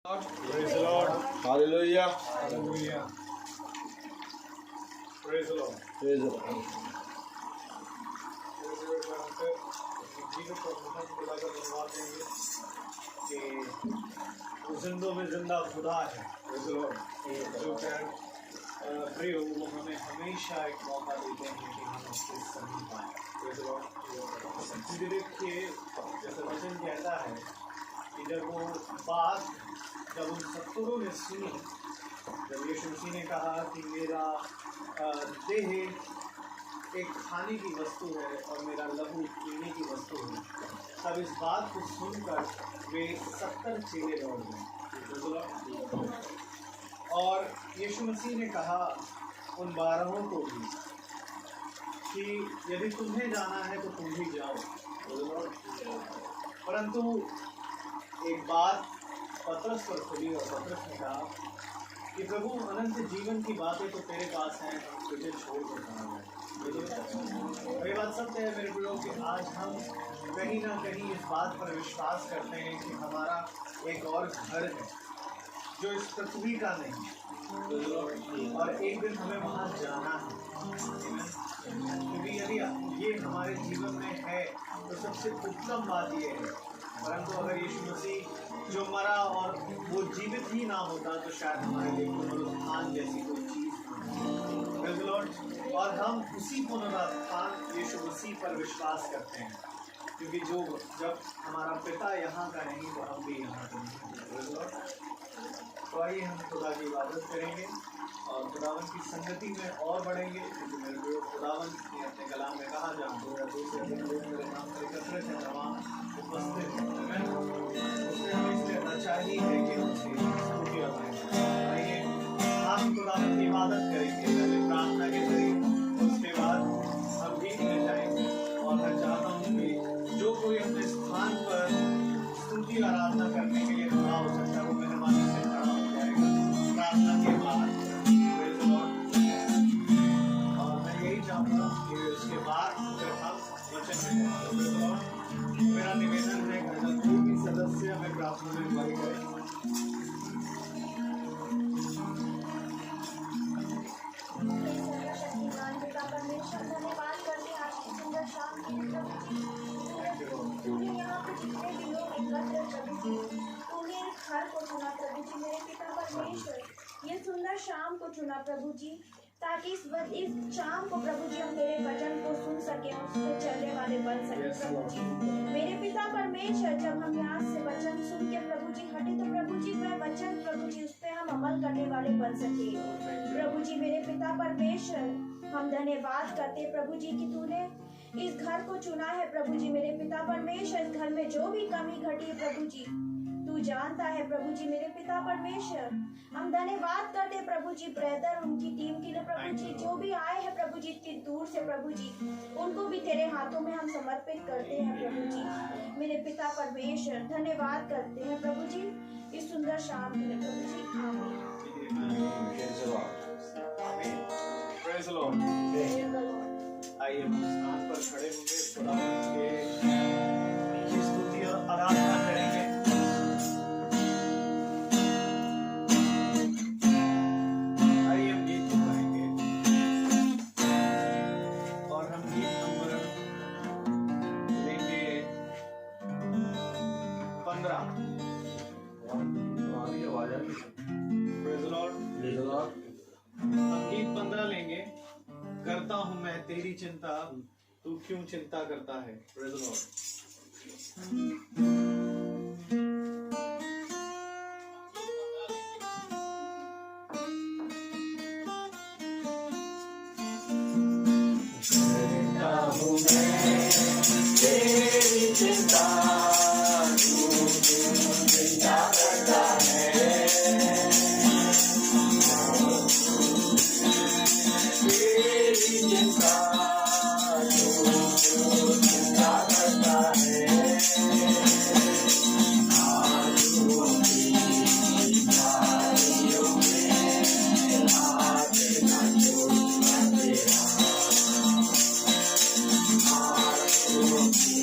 Praise the Lord. Hallelujah. Hallelujah. Praise the Lord. Praise the Lord. जीवित और महान खुदा का धन्यवाद देंगे कि वो जिंदों में जिंदा खुदा है। Praise the Lord. जो प्रिय वो हमें हमेशा एक मौका देते हैं कि हम उसके समीप आए। Praise the Lord. इसलिए देखिए जैसे वचन कहता है कि जब वो बात जब उन सत्तरों ने सुनी, जब यीशु मसीह ने कहा कि मेरा देह एक खाने की वस्तु है और मेरा लहू पीने की वस्तु है, तब इस बात को सुनकर वे 70 चेले दौड़ गए। और यीशु मसीह ने कहा उन 12 को भी कि यदि तुम्हें जाना है तो तुम भी जाओ, परंतु एक बात पतरस पर खुली और पतरस ने कहा कि प्रभु अनंत जीवन की बातें तो तेरे पास हैं, तुझे छोड़ कर कहाँ जाए। ये बात सत्य है मेरे प्रियो कि आज हम कहीं ना कहीं इस बात पर विश्वास करते हैं कि हमारा एक और घर है जो इस पृथ्वी का नहीं है, और एक दिन हमें वहाँ जाना है। क्योंकि यदि ये हमारे जीवन में है तो सबसे उत्तम बात ये है, परंतु अगर यीशु मसीह जो मरा और वो जीवित ही ना होता तो शायद हमारे लिए पुनरुत्थान जैसी कोई चीज़ ना। और हम उसी पुनरुत्थान यीशु मसीह पर विश्वास करते हैं, क्योंकि जो जब हमारा पिता यहाँ का नहीं तो हम भी यहाँ के नहीं। तो आइए हम खुदा की इबादत करेंगे और खुदावन की संगति में और बढ़ेंगे, क्योंकि मेरे को खुदावन ने अपने कलाम में कहा जहाँ 2 या 2 से अधिक लोग मेरे नाम पर एकत्रित हैं वहाँ उपस्थित हैं। उससे हमें इसलिए चाहिए है कि उसकी स्तुति लगाएं। आइए हम खुदावन की इबादत करेंगे, पहले प्रार्थना के जरिए, उसके बाद हम गीत में जाएंगे। और मैं चाहता हूँ कि जो कोई अपने स्थान पर स्तुति आराधना करने के लिए खड़ा हो सकता है वो मेहरबानी से खड़ा हो जाएगा प्रार्थना के बाद। और मैं यही चाहूँगा कि उसके बाद जब हम वचन में मेरा निवेदन है कि कोई भी सदस्य हमें प्रार्थना में अगुवाई करें। ये सुंदर शाम को चुना प्रभु जी, ताकि इस शाम को प्रभु जी हम तेरे वचन को सुन सके और उस पर चलने वाले बन सके। प्रभु जी मेरे पिता परमेश्वर, जब हम यहाँ से वचन सुन के प्रभु जी हटे तो प्रभु जी वह वचन प्रभु जी उस पर हम अमल करने वाले बन सके। प्रभु जी मेरे पिता परमेश्वर, हम धन्यवाद करते प्रभु जी कि तूने इस घर को चुना है। प्रभु जी मेरे पिता परमेश्वर, इस घर में जो भी कमी घटी है प्रभु जी तू जानता है। प्रभु जी मेरे पिता परमेश्वर, हम धन्यवाद करते प्रभु जी ब्रदर उनकी टीम के लिए। प्रभु जी जो भी आए हैं प्रभु जी इतनी दूर से प्रभु जी उनको भी तेरे हाथों में हम समर्पित करते हैं। प्रभु जी मेरे पिता परमेश्वर, धन्यवाद करते हैं प्रभु जी इस सुंदर शाम के लिए। प्रभु जी आमीन। आइए हम स्थान पर खड़े होंगे, खुदावंद की स्तुति और आराधना करेंगे। आइए हम गीत गाएंगे और हम गीत नंबर लेंगे 15। Praise the Lord. हम गीत 15 लेंगे। करता हूँ मैं तेरी चिंता, तू क्यों चिंता करता है। Praise the Lord. करता हूँ मैं तेरी चिंता, तू क्यों चिंता करता है। तेरी चिंता, तू क्यों चिंता करता है। आंसुओं की धारियों में हाथ न छोड़ना तेरा। आंसुओं की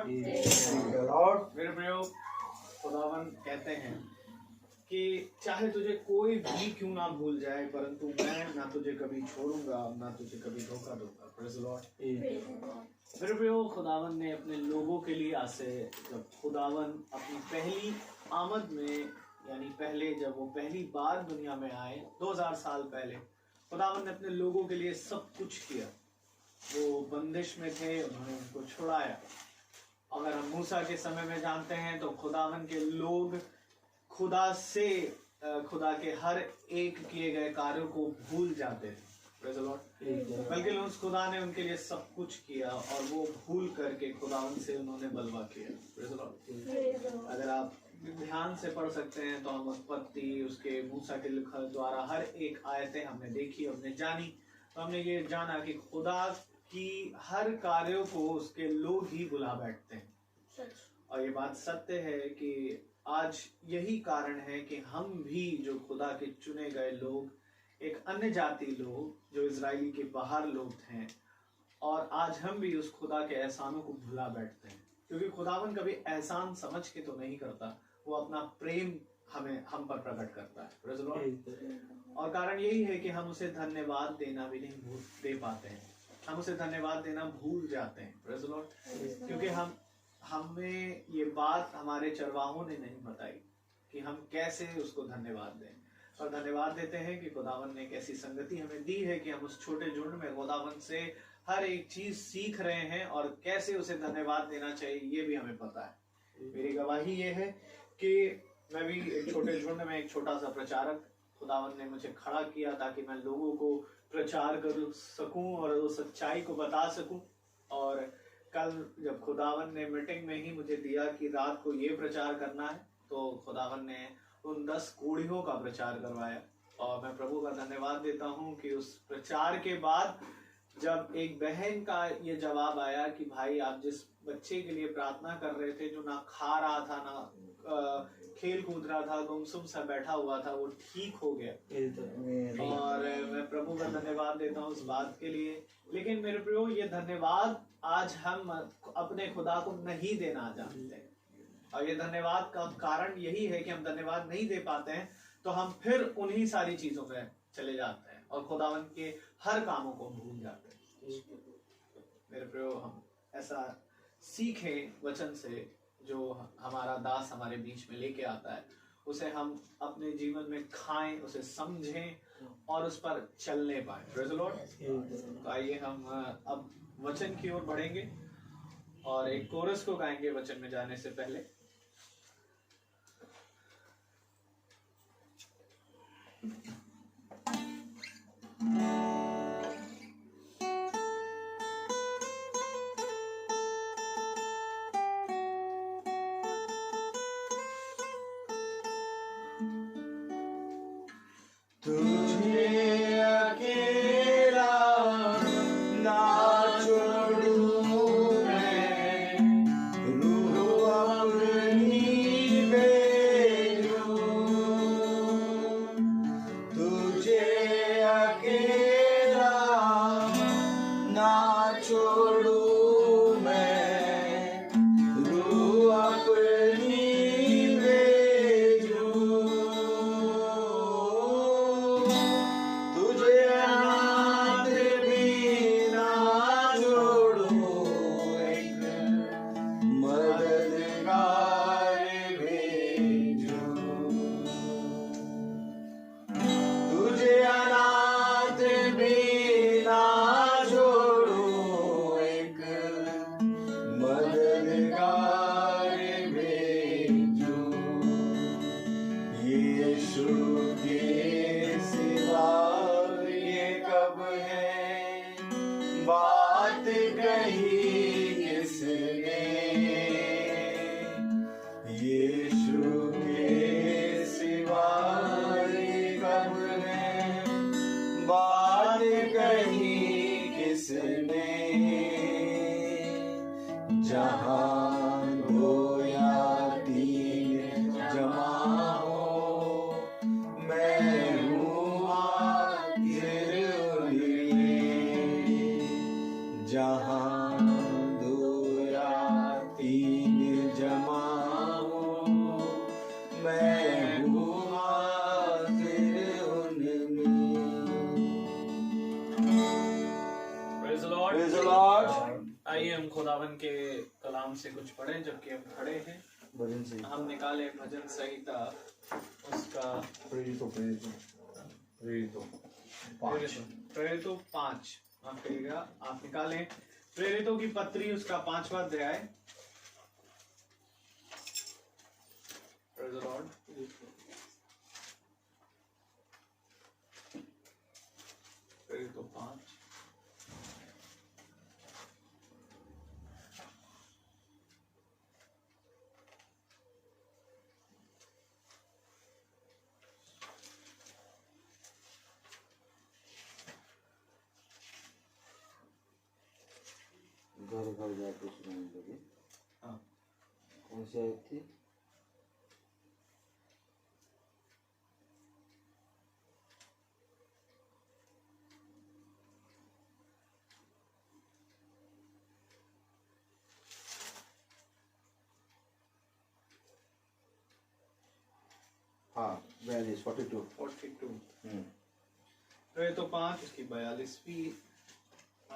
Lord. मेरे प्रियो, खुदावन कहते हैं कि चाहे तुझे कोई भी क्यों ना भूल जाए, परंतु मैं ना तुझे कभी छोड़ूंगा, ना तुझे कभी धोखा दूंगा। Praise the Lord. मेरे प्रियो, खुदावन ने अपने लोगों के लिए आज से, जब खुदावन अपनी पहली आमद में, यानी पहले जब वो पहली बार दुनिया में आए 2000 साल पहले, खुदावन ने अपने लोगों के लिए सब कुछ किया। वो बंदिश में थे, उन्होंने उनको छुड़ाया। अगर हम मूसा के समय में जानते हैं तो खुदावन के लोग खुदा से, खुदा के हर एक किए गए कार्यों को भूल जाते थे। Praise the Lord. बल्कि उस खुदा ने उनके लिए सब कुछ किया और वो भूल करके खुदावन से उन्होंने बलवा किया। Praise the Lord. अगर आप ध्यान से पढ़ सकते हैं तो हम उत्पत्ति, उसके मूसा के द्वारा हर एक आयतें हमने देखी, हमने जानी, तो हमने ये जाना कि खुदा की हर कार्यों को उसके लोग ही बुला बैठते हैं। और ये बात सत्य है कि आज यही कारण है कि हम भी, जो खुदा के चुने गए लोग, एक अन्य जाति लोग जो इजराइली के बाहर लोग थे, और आज हम भी उस खुदा के एहसानों को भुला बैठते हैं। क्योंकि खुदावन कभी एहसान समझ के तो नहीं करता, वो अपना प्रेम हम पर प्रकट करता है। Praise the Lord. और कारण यही है कि हम उसे धन्यवाद देना भी नहीं दे पाते हैं, हम उसे धन्यवाद देना भूल जाते हैं। Praise the Lord. क्योंकि हमें ये बात हमारे चरवाहों ने नहीं बताई कि हम कैसे उसको धन्यवाद दें। और धन्यवाद देते हैं कि खुदावन ने एक ऐसी संगति हमें दी है कि हम उस छोटे झुंड में खुदावन से हर एक चीज सीख रहे हैं, और कैसे उसे धन्यवाद देना चाहिए ये भी हमें पता है। मेरी गवाही ये है कि मैं भी एक छोटे झुंड में एक छोटा सा प्रचारक, खुदावन ने मुझे खड़ा किया ताकि मैं लोगों को प्रचार कर सकूं और उस सच्चाई को बता सकूं। और कल जब खुदावन ने मीटिंग में ही मुझे दिया कि रात को ये प्रचार करना है, तो खुदावन ने उन 10 कोड़ियों का प्रचार करवाया। और मैं प्रभु का धन्यवाद देता हूं कि उस प्रचार के बाद जब एक बहन का ये जवाब आया कि भाई, आप जिस बच्चे के लिए प्रार्थना कर रहे थे, जो ना खा रहा था, ना खेल कूद रहा था, गुमसुम सा बैठा हुआ था, वो ठीक हो गया। और मैं प्रभु का धन्यवाद देता हूँ उस बात के लिए। लेकिन मेरे प्रियो, ये धन्यवाद आज हम अपने खुदा को नहीं देना जानते, और ये धन्यवाद का कारण यही है कि हम धन्यवाद नहीं दे पाते हैं, तो हम फिर उन्हीं सारी चीजों में चले जाते हैं और खुदावन के हर कामों को भूल जाते हैं। मेरे प्रियो, हम ऐसा सीखें वचन से, जो हमारा दास हमारे बीच में लेके आता है, उसे हम अपने जीवन में खाएं, उसे समझें और उस पर चलने पाएं। Praise the Lord. तो आइए हम अब वचन की ओर बढ़ेंगे और एक कोरस को गाएंगे वचन में जाने से पहले। तुझे अकेला ना छोड़ूं मैं, रूह अपनी भेजूं। तुझे अकेला ना छोड़ूं मैं, रूह अपनी बात कही किसने, यीशु के सिवा कब है, बात कही किसने। जहाँ दो या तीन जमा हो, मैं हूँ हाजिर उन्हीं। जहाँ दो या तीन आइए हम खुदावन के कलाम से कुछ पढ़ें जबकि हम खड़े हैं। भजन से हम निकाले भजन संहिता उसका प्रेरितों 5 आप कहिएगा, आप निकालें प्रेरितों की पत्री उसका 5वां अध्याय। Praise the Lord। प्रेरितों 5 घर घर जाके सुनाने लगे। हाँ। कौन सी आयत थी? हाँ 42। प्रेरितों 5 उसकी 42वीं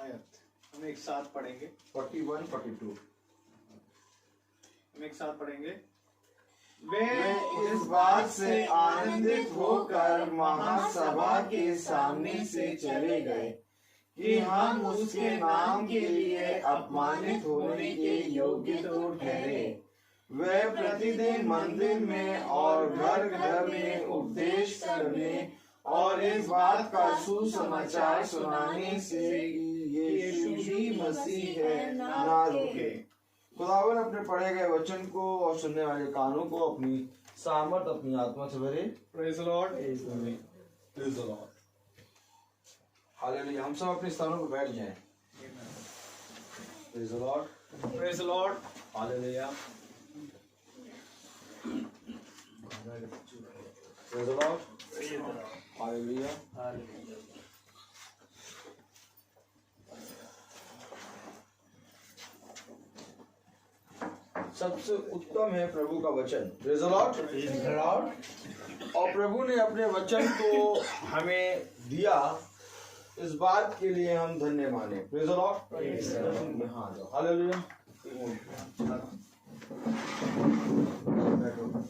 आयत हम एक साथ पढ़ेंगे। 41, 42। हम एक साथ पढ़ेंगे। वे इस बात से आनंदित होकर महासभा के सामने से चले गए कि हम उसके नाम के लिए अपमानित होने के योग्य तो ठहरे। वे प्रतिदिन मंदिर में और घर घर में उपदेश करने और इस बात का सुसमाचार सुनाने से यीशु ही मसीह है ना रुके। खुदावन अपने पढ़े गए वचन को और सुनने वाले कानों को अपनी सामर्थ अपनी आत्मा से भरे। Praise the Lord. Praise the Lord. Hallelujah. हम सब अपने स्थानों पर बैठ जाएं। Praise the Lord. Praise the Lord. Hallelujah. Praise the Lord. Hallelujah. सबसे उत्तम है प्रभु का वचन। Praise the Lord. और प्रभु ने अपने वचन को हमें दिया, इस बात के लिए हम धन्य माने। Praise the Lord. Hallelujah.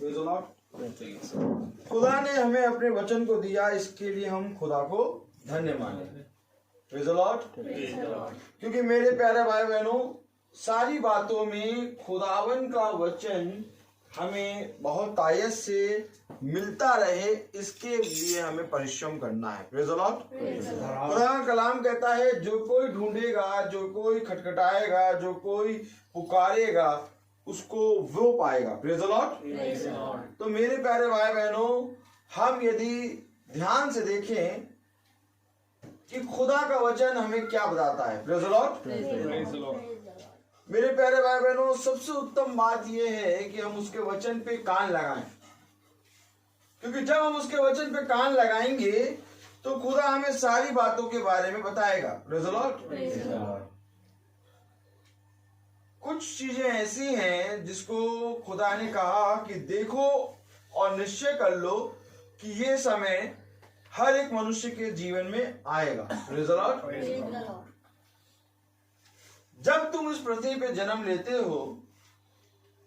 Praise the Lord. खुदा ने हमें अपने वचन को दिया, इसके लिए हम खुदा को धन्य माने। Praise the Lord. क्योंकि मेरे प्यारे भाई बहनों, सारी बातों में खुदावन का वचन हमें बहुत आयत से मिलता रहे, इसके लिए हमें परिश्रम करना है। Praise the Lord. खुदा का कलाम कहता है, जो कोई ढूंढेगा, जो कोई खटखटाएगा, जो कोई पुकारेगा, उसको वो पाएगा। Praise the Lord. तो मेरे प्यारे भाई बहनों, हम यदि ध्यान से देखें कि खुदा का वचन हमें क्या बताता है। Praise the Lord. मेरे प्यारे भाई बहनों, सबसे उत्तम बात यह है कि हम उसके वचन पे कान लगाएं, क्योंकि जब हम उसके वचन पे कान लगाएंगे तो खुदा हमें सारी बातों के बारे में बताएगा। Praise the Lord. कुछ चीजें ऐसी हैं जिसको खुदा ने कहा कि देखो और निश्चय कर लो कि ये समय हर एक मनुष्य के जीवन में आएगा। Praise the Lord. जब तुम इस पृथ्वी पे जन्म लेते हो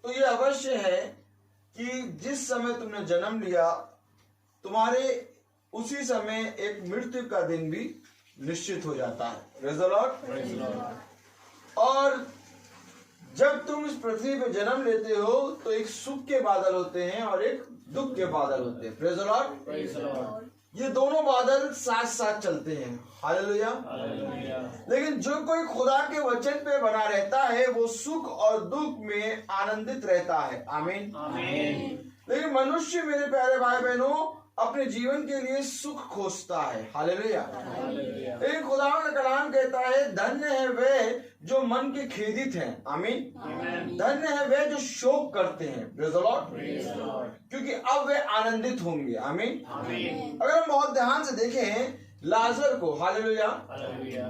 तो ये अवश्य है कि जिस समय तुमने जन्म लिया, तुम्हारे उसी समय एक मृत्यु का दिन भी निश्चित हो जाता है। Praise the Lord. और जब तुम इस पृथ्वी पे जन्म लेते हो तो एक सुख के बादल होते हैं और एक दुख के बादल होते हैं। Praise the Lord. ये दोनों बादल साथ साथ चलते हैं। हालेलुया। लेकिन जो कोई खुदा के वचन पे बना रहता है वो सुख और दुख में आनंदित रहता है। आमीन। लेकिन मनुष्य, मेरे प्यारे भाई बहनों, अपने जीवन के लिए सुख खोजता है। हालेलुया। लेकिन खुदा का कलाम कहता है, धन्य है वे जो मन के खेदित हैं। आमीन। धन्य है वे जो शोक करते हैं। Praise the Lord. क्योंकि अब वे आनंदित होंगे। आमीन। अगर हम बहुत ध्यान से देखें लाजर को, हालेलुया,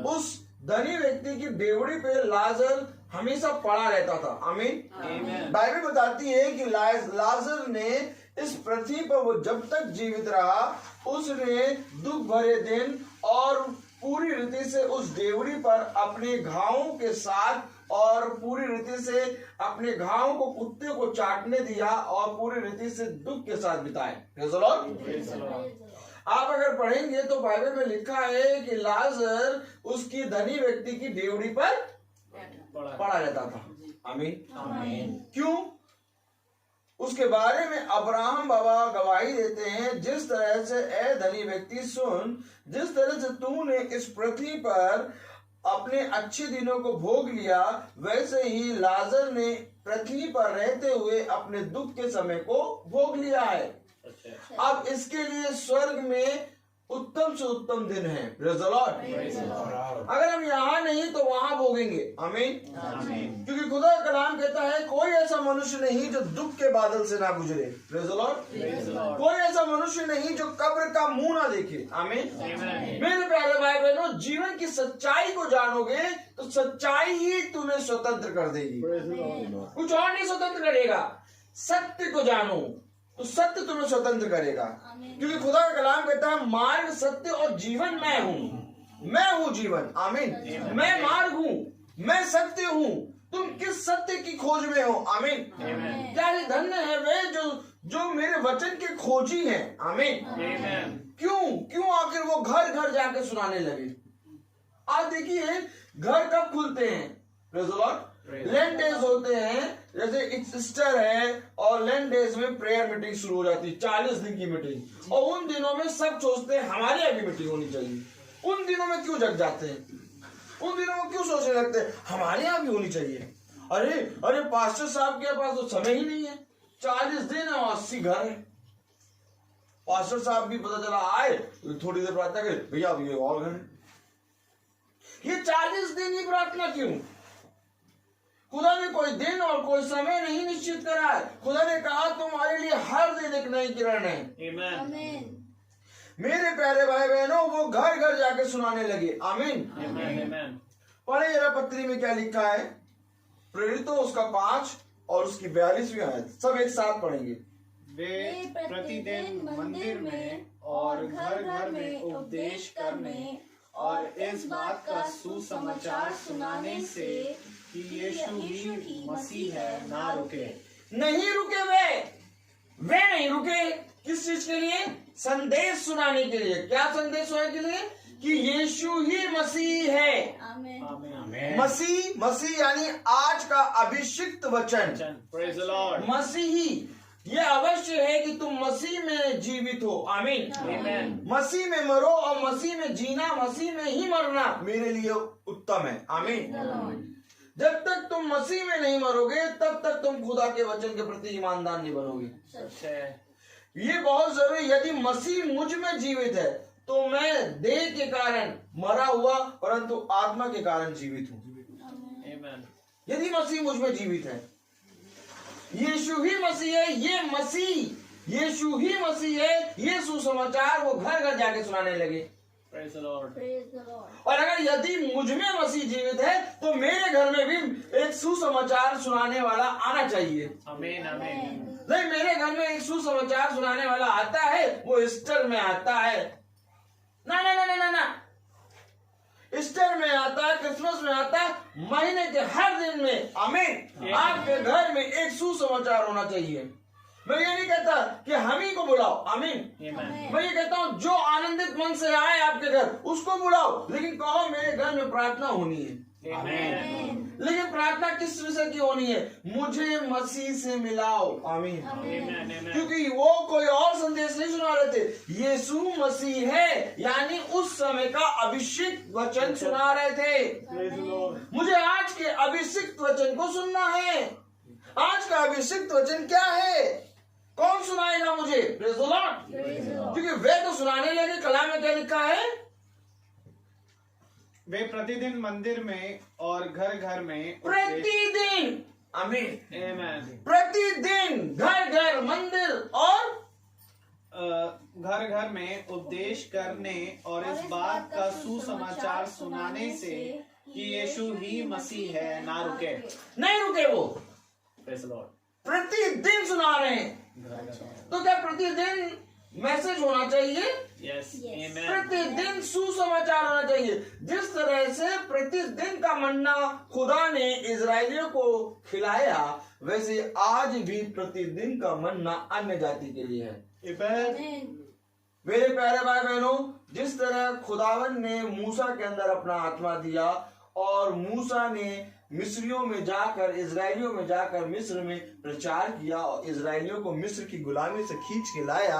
उस धनी व्यक्ति की डेवड़ी पे लाजर हमेशा पड़ा रहता था। आमीन। बाइबल बताती है कि लाजर ने इस पृथ्वी पर वो जब तक जीवित रहा, उसने दुख भरे दिन और पूरी रीति से उस डेवड़ी पर अपने घावों के साथ और पूरी रीति से अपने घाव को कुत्ते को चाटने दिया और पूरी रीति से दुख के साथ बिताए। Praise the Lord। आप अगर पढ़ेंगे तो बाइबल में लिखा है कि लाजर उसकी धनी व्यक्ति की डेवड़ी पर पड़ा रहता था। आमीन। क्यों? उसके बारे में अब्राहम बाबा गवाही देते हैं, जिस तरह से ए धनी व्यक्ति सुन, जिस तरह से तूने इस पृथ्वी पर अपने अच्छे दिनों को भोग लिया, वैसे ही लाजर ने पृथ्वी पर रहते हुए अपने दुख के समय को भोग लिया है। अब इसके लिए स्वर्ग में उत्तम से उत्तम दिन है। Praise the Lord. अगर हम यहाँ नहीं तो वहां भोगेंगे। आमीन। क्योंकि खुदा का कलाम कहता है कोई ऐसा मनुष्य नहीं जो दुख के बादल से ना गुजरे। Praise the Lord. कोई ऐसा मनुष्य नहीं जो कब्र का मुंह ना देखे। आमीन। मेरे प्यारे भाई बहनों, जीवन की सच्चाई को जानोगे तो सच्चाई ही तुम्हें स्वतंत्र कर देगी, कुछ और नहीं स्वतंत्र करेगा। सत्य को जानो तो सत्य तुम्हें स्वतंत्र करेगा, क्योंकि खुदा का कलाम कहता है मार्ग सत्य और जीवन मैं हूँ। मैं हूँ जीवन। आमीन। मैं मार्ग हूँ, मैं सत्य हूँ। तुम किस सत्य की खोज में हो? आमीन। क्या ही धन्य है वे जो मेरे वचन के खोजी हैं। आमीन। क्यों आखिर वो घर घर जाके सुनाने लगे? आज देखिए घर कब खुलते हैं? Praise the Lord. Land days होते हैं, जैसे ईस्टर है और लैंड डेज में प्रेयर मीटिंग शुरू हो जाती है, 40 दिन की मीटिंग। और उन दिनों में सब सोचते हैं हमारे यहाँ भी मीटिंग होनी चाहिए। उन दिनों में क्यों जग जाते हैं? उन दिनों में क्यों सोचने लगते हैं हमारे यहाँ भी होनी चाहिए? अरे पास्टर साहब के पास तो समय ही नहीं है। 40 दिन और 80 घर है। पास्टर साहब भी पता चला आए थोड़ी देर प्रार्थना करे, भैया अब ये और घर है। ये 40 दिन ही प्रार्थना क्यों? खुदा ने कोई दिन और कोई समय नहीं निश्चित करा है। खुदा ने कहा तुम्हारे लिए हर दिन एक नई किरण है। आमीन। मेरे प्यारे भाई बहनों, वो घर घर जाके सुनाने लगे। आमीन। पढ़े जरा पत्री में क्या लिखा है। प्रेरितों उसका 5 और उसकी 42वीं आयत, सब एक साथ पढ़ेंगे। वे प्रतिदिन मंदिर में और घर घर में उपदेश करने और इस बात का सुसमाचार सुनाने से कि यीशु ही मसीह है ना रुके। नहीं रुके वे नहीं रुके। किस चीज के लिए? संदेश सुनाने के लिए। क्या संदेश सुनाने के लिए? कि यीशु ही मसीह है। आमीन। मसीह यानी आज का अभिषिक्त वचन। Praise the Lord. मसीही। ये अवश्य है कि तुम मसीह में जीवित हो। आमीन। मसीह में मरो और मसीह में जीना, मसीह में ही मरना मेरे लिए उत्तम है। आमीन। जब तक तुम मसीह में नहीं मरोगे तब तक तुम खुदा के वचन के प्रति ईमानदार नहीं बनोगे। ये बहुत जरूरी। यदि मसीह मुझ में जीवित है तो मैं देह के कारण मरा हुआ परंतु आत्मा के कारण जीवित हूँ। यदि मसीह मुझ में जीवित है, यीशु ही मसीह है, यीशु ही मसीह है, ये सुसमाचार वो घर घर जाके सुनाने लगे। Praise the Lord. और अगर यदि मुझ में मसीह जीवित है तो मेरे घर में भी एक सुसमाचार सुनाने वाला आना चाहिए। आमीन। आमीन। नहीं, मेरे घर में एक सुसमाचार सुनाने वाला आता है, वो ईस्टर में आता है। ना, ईस्टर में आता है, क्रिसमस में आता है, महीने के हर दिन में। आमीन। आपके घर में एक सुसमाचार होना चाहिए। मैं ये नहीं कहता कि हम ही को बुलाओ। आमीन। मैं ये कहता हूँ जो आनंदित मन से आए आपके घर उसको बुलाओ, लेकिन कहो मेरे घर में प्रार्थना होनी है। आमीन। लेकिन प्रार्थना किस विषय की होनी है? मुझे मसीह से मिलाओ। आमीन। क्योंकि वो कोई और संदेश नहीं सुना रहे थे, यीशु मसीह है यानी उस समय का अभिषिक्त वचन सुना रहे थे। मुझे आज के अभिषिक्त वचन को सुनना है। आज का अभिषिक्त वचन क्या है? कौन सुनाएगा मुझे? Praise the Lord. क्योंकि वे तो सुनाने लगे। कलाम में क्या लिखा है? वे प्रतिदिन मंदिर में और घर घर में प्रतिदिन। आमीन। प्रतिदिन घर घर मंदिर और घर घर में उपदेश करने और इस बात का सुसमाचार सुनाने से कि यीशु ही मसीह है ना रुके। नहीं रुके वो। Praise the Lord. प्रतिदिन सुना रहे हैं। तो क्या प्रतिदिन मैसेज होना चाहिए, Yes. Yes. Amen. प्रतिदिन सुसमाचार होना चाहिए। जिस तरह से प्रतिदिन का मन्ना खुदा ने इजरायलियों को खिलाया, वैसे आज भी प्रतिदिन का मन्ना अन्य जाति के लिए है। Amen. Amen. मेरे प्यारे भाई बहनों, जिस तरह खुदावन ने मूसा के अंदर अपना आत्मा दिया और मूसा ने मिस्रियों में जाकर, इजरायलियों में जाकर मिस्र में प्रचार किया और इजरायलियों को मिस्र की गुलामी से खींच के लाया,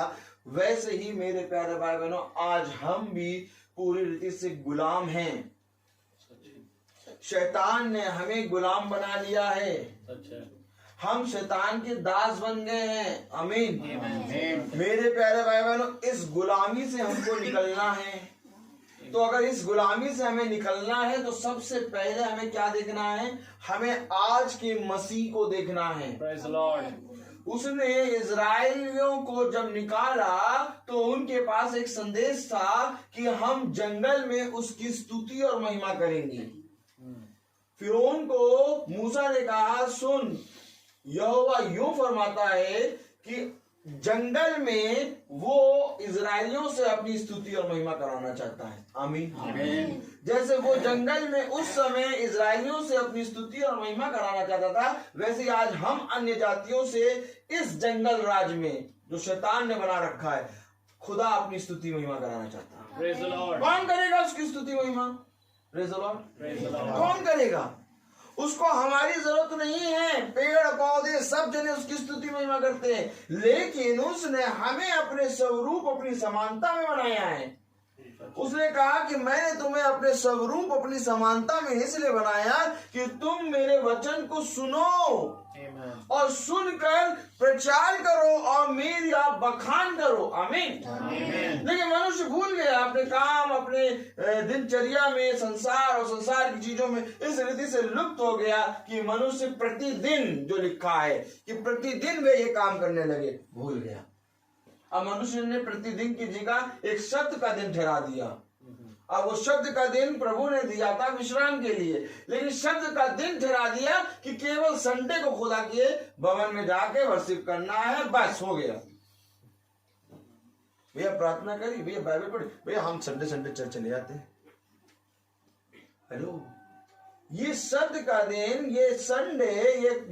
वैसे ही मेरे प्यारे भाई बहनों आज हम भी पूरी रीति से गुलाम हैं। शैतान ने हमें गुलाम बना लिया है, हम शैतान के दास बन गए हैं। आमीन। मेरे प्यारे भाई बहनों, इस गुलामी से हमको निकलना है। तो अगर इस गुलामी से हमें निकलना है तो सबसे पहले हमें क्या देखना है? हमें आज के मसीह को देखना है। Praise the Lord. उसने इजराइलियों को जब निकाला तो उनके पास एक संदेश था कि हम जंगल में उसकी स्तुति और महिमा करेंगे। फिरौन को मूसा ने कहा, सुन, यहोवा यूं फरमाता है कि जंगल में वो इजरायलियों से अपनी स्तुति और महिमा कराना चाहता है। आमीन। जैसे वो जंगल में उस समय इजरायलियों से अपनी स्तुति और महिमा कराना चाहता था, वैसे आज हम अन्य जातियों से इस जंगल राज में जो शैतान ने बना रखा है, खुदा अपनी स्तुति महिमा कराना चाहता है। Praise the Lord. कौन करेगा उसकी स्तुति महिमा? Praise the Lord. Praise the Lord. कौन करेगा? उसको हमारी जरूरत नहीं है, पेड़ पौधे सब जने उसकी स्तुति महिमा करते हैं, लेकिन उसने हमें अपने स्वरूप, अपनी समानता में बनाया है। उसने कहा कि मैंने तुम्हें अपने स्वरूप, अपनी समानता में इसलिए बनाया कि तुम मेरे वचन को सुनो Amen. और सुनकर प्रचार करो और मेरी आप बखान करो। आमीन। लेकिन मनुष्य भूल गया अपने काम, अपने दिनचर्या में, संसार और संसार की चीजों में इस रीति से लुप्त हो गया कि मनुष्य प्रतिदिन, जो लिखा है कि प्रतिदिन वे ये काम करने लगे, भूल गया। अब मनुष्य ने प्रतिदिन की जगह एक शब्द का दिन ठहरा दिया। अब वो शब्द का दिन प्रभु ने दिया था विश्राम के लिए, लेकिन शब्द का दिन ठहरा दिया कि केवल संडे को खुदा के भवन में जाके वर्शिप करना है, बस हो गया। भैया प्रार्थना करी, भैया बाइबल पढ़ी, भैया हम संडे संडे चर्च चले जाते हैं। हेलो, ये शब्द का दिन, ये संडे,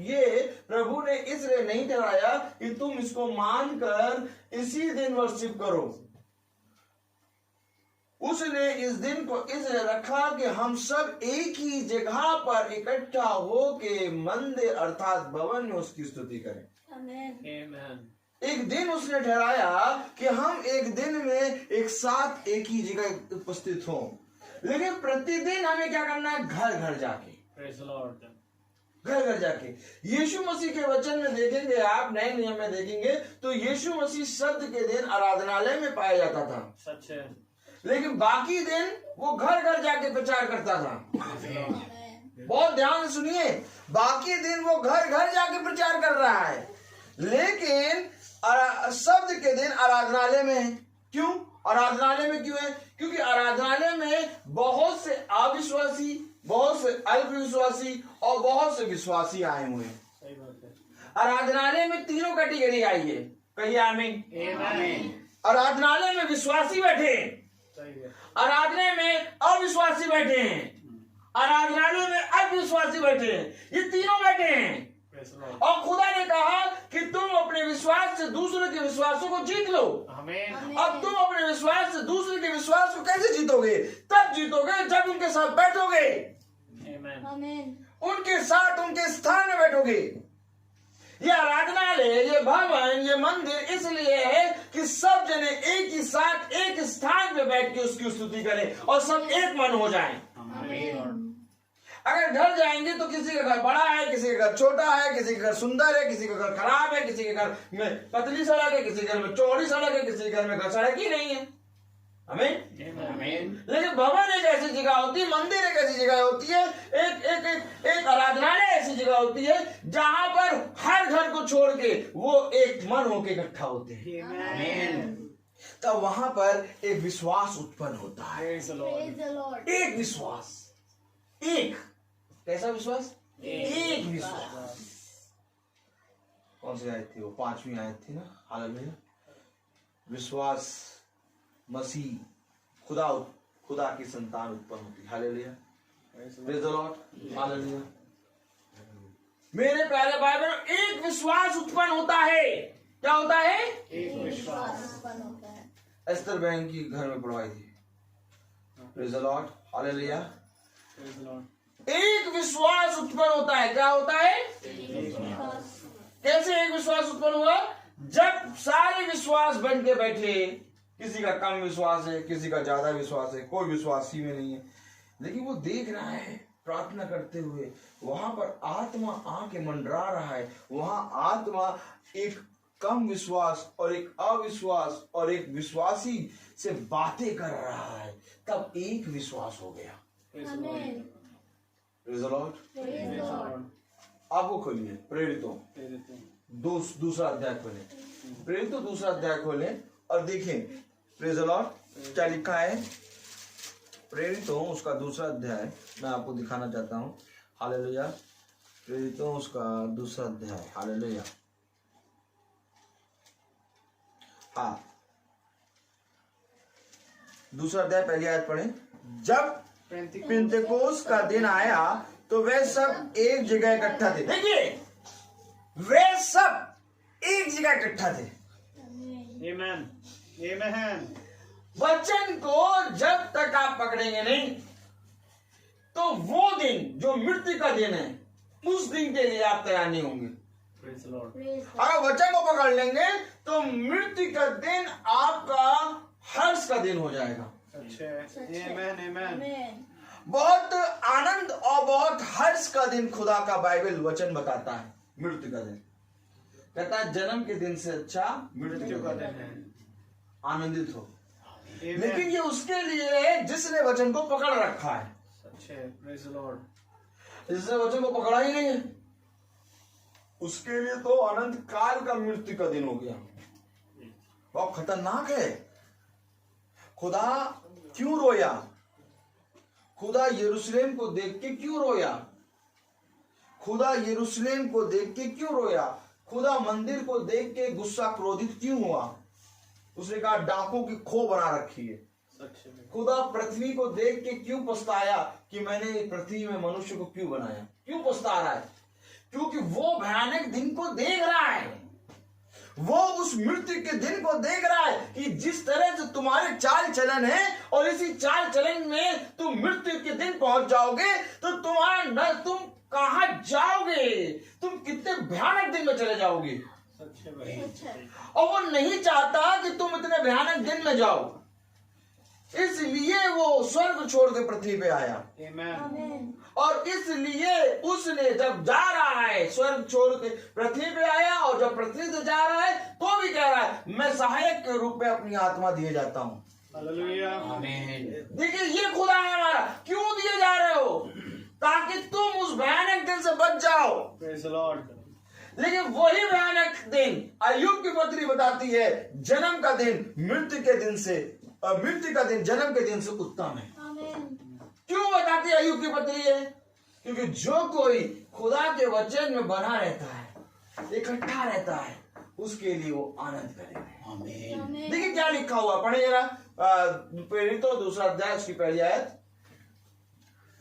ये प्रभु ने इसलिए नहीं ठहराया कि तुम इसको मानकर इसी दिन वर्शिप करो। उसने इस दिन को इसलिए रखा कि हम सब एक ही जगह पर इकट्ठा होके मंदिर अर्थात भवन में उसकी स्तुति करें। Amen. एक दिन उसने ठहराया कि हम एक दिन में एक साथ एक ही जगह उपस्थित हों, लेकिन प्रतिदिन हमें क्या करना है? घर घर जाके, Praise the Lord. घर घर जाके। यीशु मसीह के वचन में देखेंगे आप, नए नियम में देखेंगे तो यीशु मसीह शब्द के दिन आराधनालय में पाया जाता था, सच है। लेकिन बाकी दिन वो घर घर जाके प्रचार करता था। बहुत ध्यान से सुनिए, बाकी दिन वो घर घर जाके प्रचार कर रहा है, लेकिन शब्द के दिन आराधनालय में है। क्यों आराधनालय में क्यों है? क्योंकि आराधनालय में बहुत से अविश्वासी, बहुत से अल्पविश्वासी और बहुत से विश्वासी आए हुए हैं। सही बात है। आराधनालय में तीनों कैटेगरी आई है। कहिए आमीन। Amen. आराधनालय में विश्वासी बैठे हैं, सही है। आराधना में अविश्वासी बैठे हैं, आराधनालय में अविश्वासी बैठे हैं, ये तीनों बैठे हैं। Praise the Lord. और खुदा ने कहा कि तुम अपने विश्वास से दूसरे के विश्वासों को जीत लो। Amen. अब तुम अपने विश्वास से दूसरे के विश्वास को कैसे जीतोगे? तब जीतोगे जब उनके साथ बैठोगे, Amen. उनके साथ उनके स्थान में बैठोगे। ये आराधनालय, ये भवन, ये मंदिर इसलिए है कि सब जने एक ही साथ एक स्थान पे बैठ के उसकी स्तुति करें और सब एक मन हो जाएं। Amen. अगर घर जाएंगे तो किसी का घर बड़ा है, किसी का घर छोटा है, किसी का घर सुंदर है, किसी का घर खराब है, किसी के घर में पतली सड़क है, किसी के घर में चौड़ी सड़क है, किसी के घर में सड़क ही नहीं है। आमीन। Amen. लेकिन भवन एक ऐसी जगह होती है, मंदिर एक ऐसी जगह होती है, एक आराधनालय ऐसी जगह होती है जहां पर हर घर को छोड़ के वो एक मन होके इकट्ठा होते हैं। Amen. तब वहां पर एक विश्वास उत्पन्न होता है। Praise the Lord. Praise the Lord. एक विश्वास, एक कैसा विश्वास? एक विश्वास। कौन सी आयत थी वो? 5वीं आयत थी ना। हालेलुया। विश्वास मसीह खुदा की संतान उत्पन्न होती है। Hallelujah, praise the Lord, hallelujah. मेरे प्यारे भाई बहनों, एक विश्वास उत्पन्न होता है। क्या होता है? एक विश्वास। उत्पन्न होता है। एस्तर बहन की घर में पढ़वाई थी। Praise the Lord, hallelujah. Praise the Lord. एक विश्वास उत्पन्न होता है। क्या होता है? कैसे एक विश्वास उत्पन्न हुआ? जब सारे विश्वास बन के बैठे, किसी का कम विश्वास है, किसी का ज्यादा विश्वास है, कोई विश्वास ही में नहीं है, लेकिन वो देख रहा है प्रार्थना करते हुए, वहां पर आत्मा आके मंडरा रहा है, वहां आत्मा एक कम विश्वास और एक अविश्वास और एक विश्वासी से बातें कर रहा है, तब एक विश्वास हो गया। Praise the Lord. आमीन। Praise the Lord. Praise the Lord। आपको खोलिए प्रेरितों दूसरा अध्याय खोलें। प्रेरितों दूसरा अध्याय खोलें और देखें प्रेज द लॉर्ड क्या लिखा है। प्रेरितों उसका दूसरा अध्याय मैं आपको दिखाना चाहता हूं। हालेलुया। प्रेरितों उसका दूसरा अध्याय। हालेलुया। हाँ, दूसरा अध्याय पहली आयत पढ़ें। जब पेंतेकोस्त का दिन आया तो वे सब एक जगह इकट्ठा थे। देखिए, वे सब एक जगह इकट्ठा थे। Amen. Amen. वचन को जब तक आप पकड़ेंगे नहीं, तो वो दिन जो मृत्यु का दिन है, उस दिन के लिए आप तैयार नहीं होंगे। Praise the Lord. अगर वचन को पकड़ लेंगे तो मृत्यु का दिन आपका हर्ष का दिन हो जाएगा। अच्छे। Amen. Amen. आमीन। बहुत आनंद और बहुत हर्ष का दिन खुदा का बाइबल वचन बताता है। मृत्यु का दिन कहता है जन्म के दिन से अच्छा मृत्यु का दिन है। आनंदित हो। Amen. लेकिन ये उसके लिए है जिसने वचन को पकड़ रखा है। अच्छे। Praise the Lord. जिसने वचन को पकड़ा ही नहीं है, उसके लिए तो अनंत काल का मृत्यु का दिन हो गया। बहुत खतरनाक है। खुदा क्यों रोया? खुदा यरूशलेम को देख के क्यों रोया? खुदा यरूशलेम को देख के क्यों रोया? खुदा मंदिर को देख के गुस्सा क्रोधित क्यों हुआ? उसने कहा डाकों की खो बना रखी है। अच्छे। खुदा पृथ्वी को देख के क्यों पछताया कि मैंने पृथ्वी में मनुष्य को क्यों बनाया? क्यों पछता रहा है? क्योंकि वो भयानक दिन को देख रहा है। वो उस मृत्यु के दिन को देख रहा है कि जिस तरह से तुम्हारे चाल चलन है और इसी चाल चलन में तुम मृत्यु के दिन पहुंच जाओगे तो तुम कहां जाओगे? तुम कितने भयानक दिन में चले जाओगे। अच्छे भाई। अच्छा। और वो नहीं चाहता कि तुम इतने भयानक दिन में जाओ, इसलिए वो स्वर्ग छोड़ के पृथ्वी पे आया। Amen. आमीन। और इसलिए उसने जब जा रहा है स्वर्ग छोड़ के पृथ्वी पे आया, और जब पृथ्वी से जा रहा है तो भी कह रहा है मैं सहायक के रूप में अपनी आत्मा दिए जाता हूं। Hallelujah. देखिए ये खुदा है हमारा। क्यों दिए जा रहे हो? ताकि तुम उस भयानक दिन से बच जाओ। Praise the Lord. लेकिन वही भयानक दिन अय्यूब की पत्री बताती है जन्म का दिन मृत्यु के दिन से, मृत्यु का दिन जन्म के दिन से उत्तम है। आमीन। क्यों बताती है अय्यूब की पत्री है? क्योंकि जो कोई खुदा के वचन में बना रहता है, इकट्ठा रहता है, उसके लिए वो आनंद करेगा। आमीन। देखिए क्या लिखा हुआ, पढ़े जरा प्रेरितों दूसरा अध्याय उसकी पहली आयत।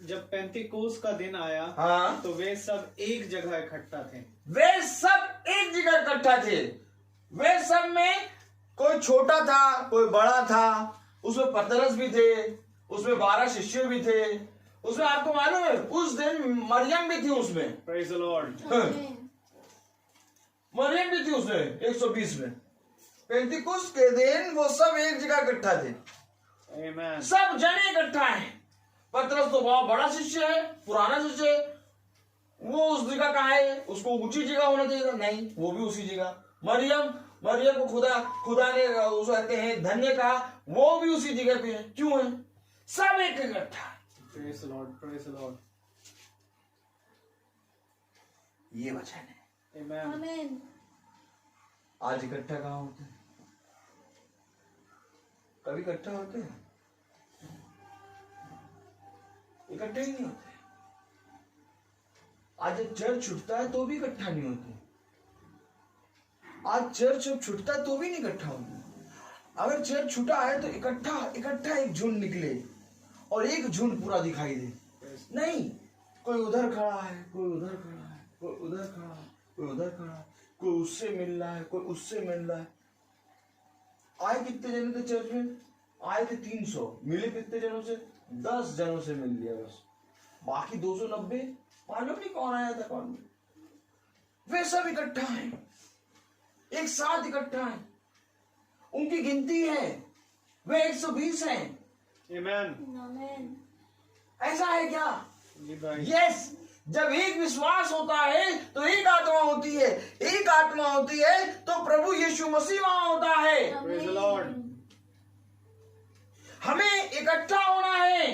जब पेंतिकोस्त का दिन आया हाँ, तो वे सब एक जगह इकट्ठा थे। वे सब एक जगह इकट्ठा थे। वे सब में कोई छोटा था, कोई बड़ा था, उसमें पतरस भी थे, उसमें 12 शिष्य भी थे, उसमें आपको मालूम है उस दिन मरियम भी थी उसमें। Praise the Lord. आमीन। मरियम भी थी उसमें 120 में। पेंतिकुस्त के दिन वो सब एक जगह इकट्ठा थे। Amen. सब जने इकट्ठा है। पतरस तो बहुत बड़ा शिष्य है, पुराना शिष्य है, वो उस जगह कहाँ है? उसको ऊंची जगह होना चाहिए था, नहीं, वो भी उसी जगह। मरियम को खुदा ने उसे कहते हैं धन्य कहा, वो भी उसी जगह पे है। क्यों है? सब एक इकट्ठा। Praise the Lord. Praise the Lord. ये वचन है। Amen. आमीन। आज इकट्ठा कहाँ होते हैं? कभी इकट्ठा होते हैं? इकट्ठे ही नहीं होते। आज जब चर्च छूटता है तो भी इकट्ठा नहीं होते। आज चर्च जब छूटता है तो भी नहीं इकट्ठा होते। अगर चेयर छूटा है तो इकट्ठा इकट्ठा एक झुंड निकले और एक झुंड पूरा दिखाई दे। नहीं, कोई उधर खड़ा है, कोई उधर खड़ा है, कोई उधर खड़ा है, कोई उधर खड़ा है, कोई उससे मिल रहा है, कोई उससे मिल रहा है। आए कितने जने थे चर्च में? आए थे 300। मिले कितने जनों से? 10 जनों से मिल लिया बस। बाकी 290 मालूम नहीं कौन आया था कौन नहीं। वे सब इकट्ठा हैं, एक साथ इकट्ठा हैं, उनकी गिनती है, वे 120 हैं। आमीन। आमीन। ऐसा है क्या? जी भाई। यस, जब एक विश्वास होता है तो एक आत्मा होती है, एक आत्मा होती है तो प्रभु यीशु मसीह वहां होता है। Praise the Lord. हमें इकट्ठा होना है।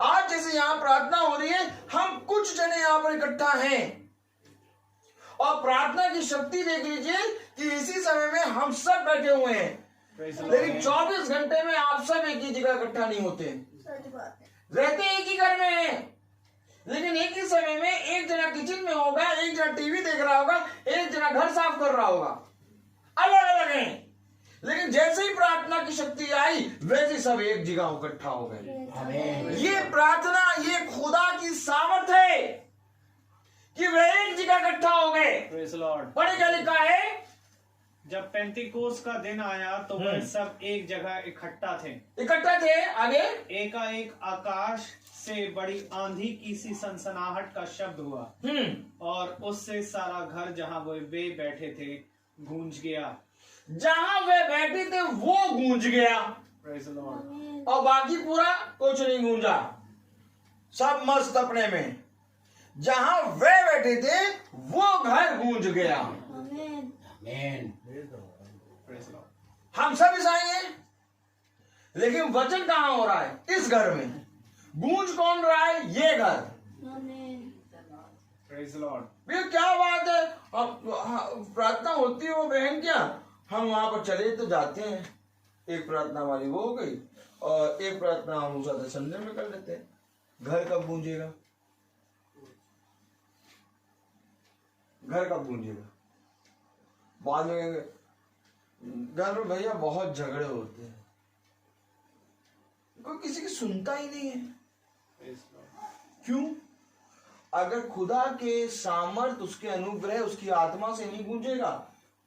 आज जैसे यहाँ प्रार्थना हो रही है, हम कुछ जने यहाँ पर इकट्ठा हैं और प्रार्थना की शक्ति देख लीजिए कि इसी समय में हम सब बैठे हुए हैं, Praise the लेकिन Lord. 24 घंटे में आप सब एक ही जगह इकट्ठा नहीं होते। सच बात है। रहते एक ही घर में हैं, लेकिन एक ही समय में एक जना किचन में होगा, एक जना टीवी देख रहा होगा, एक जना घर साफ कर रहा होगा, अलग अलग हैं। लेकिन जैसे ही प्रार्थना की शक्ति आई वैसे सब एक जगह इकट्ठा हो गए। ये प्रार्थना, ये खुदा की सामर्थ है कि वे एक जगह इकट्ठा हो गए। Praise the Lord. पढ़े क्या लिखा है? जब पेंतीकोस्त का दिन आया तो वह सब एक जगह इकट्ठा थे। इकट्ठा थे। आगे एकाएक आकाश से बड़ी आंधी की सी सनसनाहट का शब्द हुआ और उससे सारा घर जहां वे बैठे थे गूंज गया। जहां वे बैठे थे वो गूंज गया Praise the Lord. आमीन। और बाकी पूरा कुछ नहीं गूंजा, सब मस्त अपने में। जहां वे बैठे थे वो घर गूंज गया। आमीन। Praise the Lord. हम सब ईसाई हैं, लेकिन वचन कहां हो रहा है? इस घर में। गूंज कौन रहा है? ये घर। आमीन। Praise the Lord. ये क्या बात है? प्रार्थना होती है वो बहन, क्या हम वहां पर चले तो जाते हैं, एक प्रार्थना हमारी वो हो गई और एक प्रार्थना हम उस संडे में कर लेते हैं। घर कब गूंजेगा? घर कब गूंजेगा? बाद में घर में भैया बहुत झगड़े होते हैं, कोई किसी की सुनता ही नहीं है। Praise the Lord. क्यों? अगर खुदा के सामर्थ, उसके अनुग्रह, उसकी आत्मा से नहीं गूंजेगा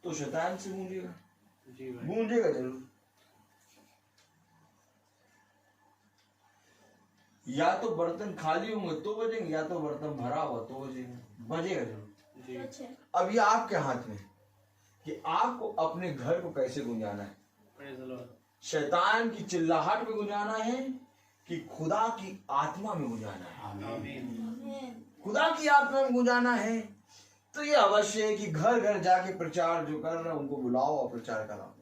तो शैतान से गूंजेगा। जी भाई। गूंजेगा जरूर। या तो बर्तन खाली होंगे तो बजेंगे, या तो बर्तन भरा हुआ तो बजेंगे, बजेगा जरूर। जी। सच है। अब ये आपके हाथ में कि आपको अपने घर को कैसे गुंजाना है। Praise the Lord. शैतान की चिल्लाहट में गुंजाना है कि खुदा की आत्मा में गुंजाना है। आमीन। आमीन। खुदा की आत्मा में गुंजाना है तो ये अवश्य है कि घर घर जाके प्रचार जो कर रहे हैं उनको बुलाओ और प्रचार कराओ।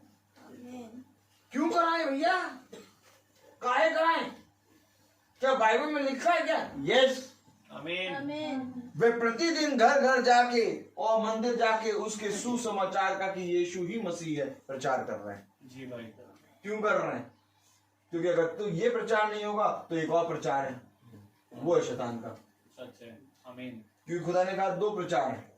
आमीन। क्यों कराएं भैया? काहे कराएं? क्या बाइबल में लिखा है क्या? यस। आमीन। आमीन। वे प्रतिदिन घर घर जाके और मंदिर जाके उसके सुसमाचार का कि यीशु ही मसीह है प्रचार कर रहे हैं। जी भाई। क्यों कर रहे हैं? क्योंकि अगर तो ये प्रचार नहीं होगा तो एक और प्रचार है, वो है शैतान का। सच है। आमीन। क्योंकि खुदा ने कहा 2 प्रचार है,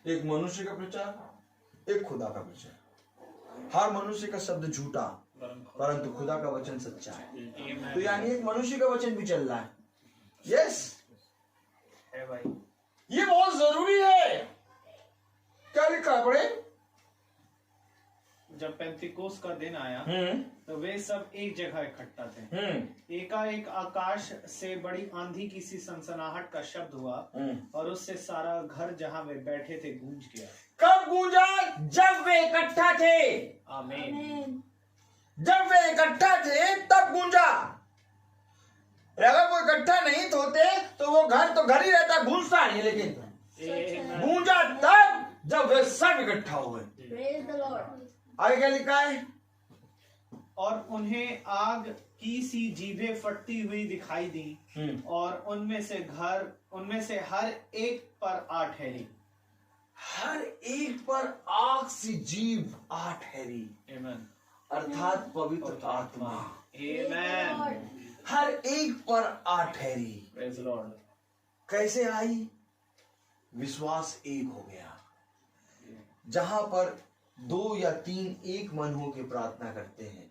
एक मनुष्य का प्रचार, एक खुदा का प्रचार। हर मनुष्य का शब्द झूठा परंतु खुदा का वचन सच्चा है। तो यानी एक मनुष्य का वचन भी चल रहा है। यस, है भाई। ये बहुत जरूरी है। क्या लिखा है? पढ़े। जब पेंतीकोस्त का दिन आया तो वे सब एक जगह इकट्ठा थे। एकाएक आकाश से बड़ी आंधी की सी सनसनाहट का शब्द हुआ और उससे सारा घर जहां वे बैठे थे गूंज गया। कब गूंजा? जब वे इकट्ठा थे। आमीन। आमीन। जब वे इकट्ठा थे तब गूंजा। अगर वो इकट्ठा नहीं होते तो वो घर तो घर ही रहता, गूंजता नहीं। लेकिन Amen. गूंजा तब जब वे सब इकट्ठा हो गए। Praise the Lord. आगे क्या लिखा है? और उन्हें आग की सी जीभें फटती हुई दिखाई दी और उनमें से हर एक पर आ ठहरी। हर एक पर आग सी जीभ आ ठहरी, Amen. अर्थात पवित्र आत्मा Amen. हर एक पर आ ठहरी। Praise the Lord. कैसे आई? विश्वास एक हो गया। जहां पर 2 या 3 एक मन हो के प्रार्थना करते हैं,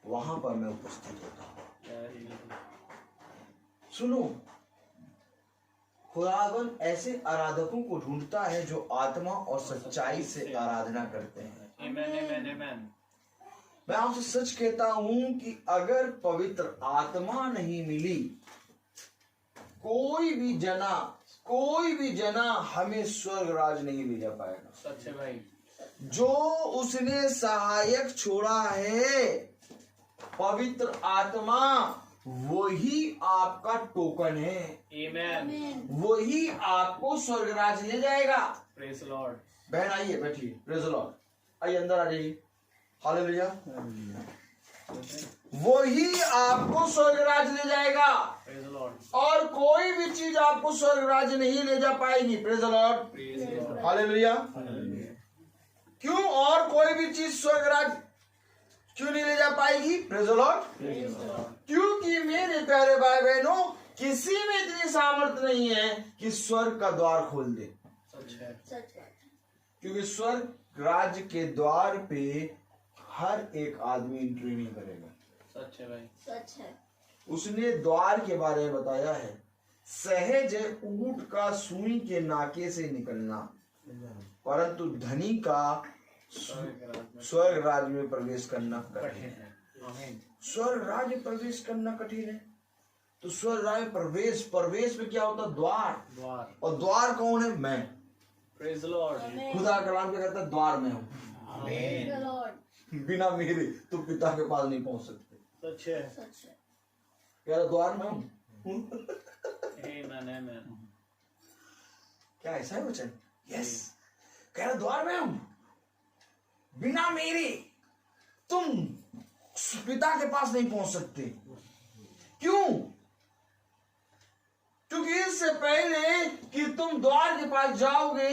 वहां पर मैं उपस्थित होता हूं। सुनो, खुदावन ऐसे आराधकों को ढूंढता है जो आत्मा और सच्चाई से आराधना करते हैं। Amen, amen, amen. मैं आपसे सच कहता हूं कि अगर पवित्र आत्मा नहीं मिली, कोई भी जना हमें स्वर्ग राज नहीं ले जा पाएगा। सच है भाई। जो उसने सहायक छोड़ा है, पवित्र आत्मा, वही आपका टोकन है। Amen. वही आपको स्वर्ग राज ले जाएगा। Praise the Lord. बहन आइए, बैठिए। Praise the Lord. आइए अंदर आ जाइए। हालेलुया। वही आपको स्वर्ग राज ले जाएगा, Praise the Lord. और कोई भी चीज आपको स्वर्ग राज नहीं ले जा पाएगी। Praise the Lord. Praise the Lord. Hallelujah. Hallelujah. क्यों? और कोई भी चीज स्वर्ग राज क्यों नहीं ले जा पाएगी? Praise the Lord. Praise the Lord. क्योंकि मेरे प्यारे भाई बहनों, किसी में इतनी सामर्थ्य नहीं है कि स्वर्ग का द्वार खोल दे। सच है। क्योंकि स्वर्ग राज्य के द्वार पे हर एक आदमी एंट्री नहीं करेगा। सच है भाई। उसने द्वार के बारे में बताया है, सहज है ऊंट का सुई के नाके से निकलना, परंतु धनी का स्वर्ग राज्य में प्रवेश करना कठिन है। Amen. स्वर्ग राज्य में प्रवेश करना कठिन है। तो स्वर्ग राज्य में प्रवेश में क्या होता है? द्वार। द्वार। और द्वार कौन है? मैं। Praise the Lord. खुदा कलाम क्या कहता है? द्वार में हूँ। Amen. बिना मेरे तो पिता के पास नहीं पहुंच सकते। सच है। कह रहा द्वार में हूँ। Amen, amen. क्या ऐसा है वचन? यस। कह रहा द्वार में हूँ, बिना मेरे तुम पिता के पास नहीं पहुंच सकते। क्यों? क्योंकि इससे पहले कि तुम द्वार के पास जाओगे,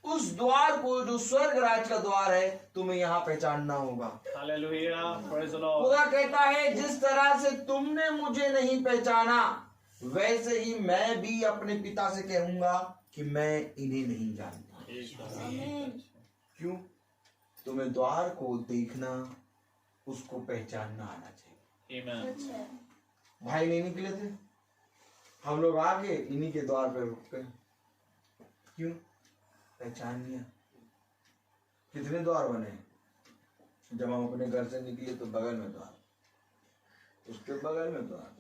उस द्वार को, जो स्वर्ग राज का द्वार है, तुम्हें यहाँ पहचानना होगा। Hallelujah. Praise the Lord. खुदा कहता है, जिस तरह से तुमने मुझे नहीं पहचाना, वैसे ही मैं भी अपने पिता से कहूंगा कि मैं इन्हें नहीं जानता। क्यों? तुम्हें द्वार को देखना, उसको पहचानना आना चाहिए। Amen. भाई नहीं निकले थे, हम लोग आगे इन्हीं के द्वार पे रुक गए। क्यों? पहचान लिया। कितने द्वार बने? जब हम अपने घर से निकले तो बगल में द्वार, उसके बगल में द्वार।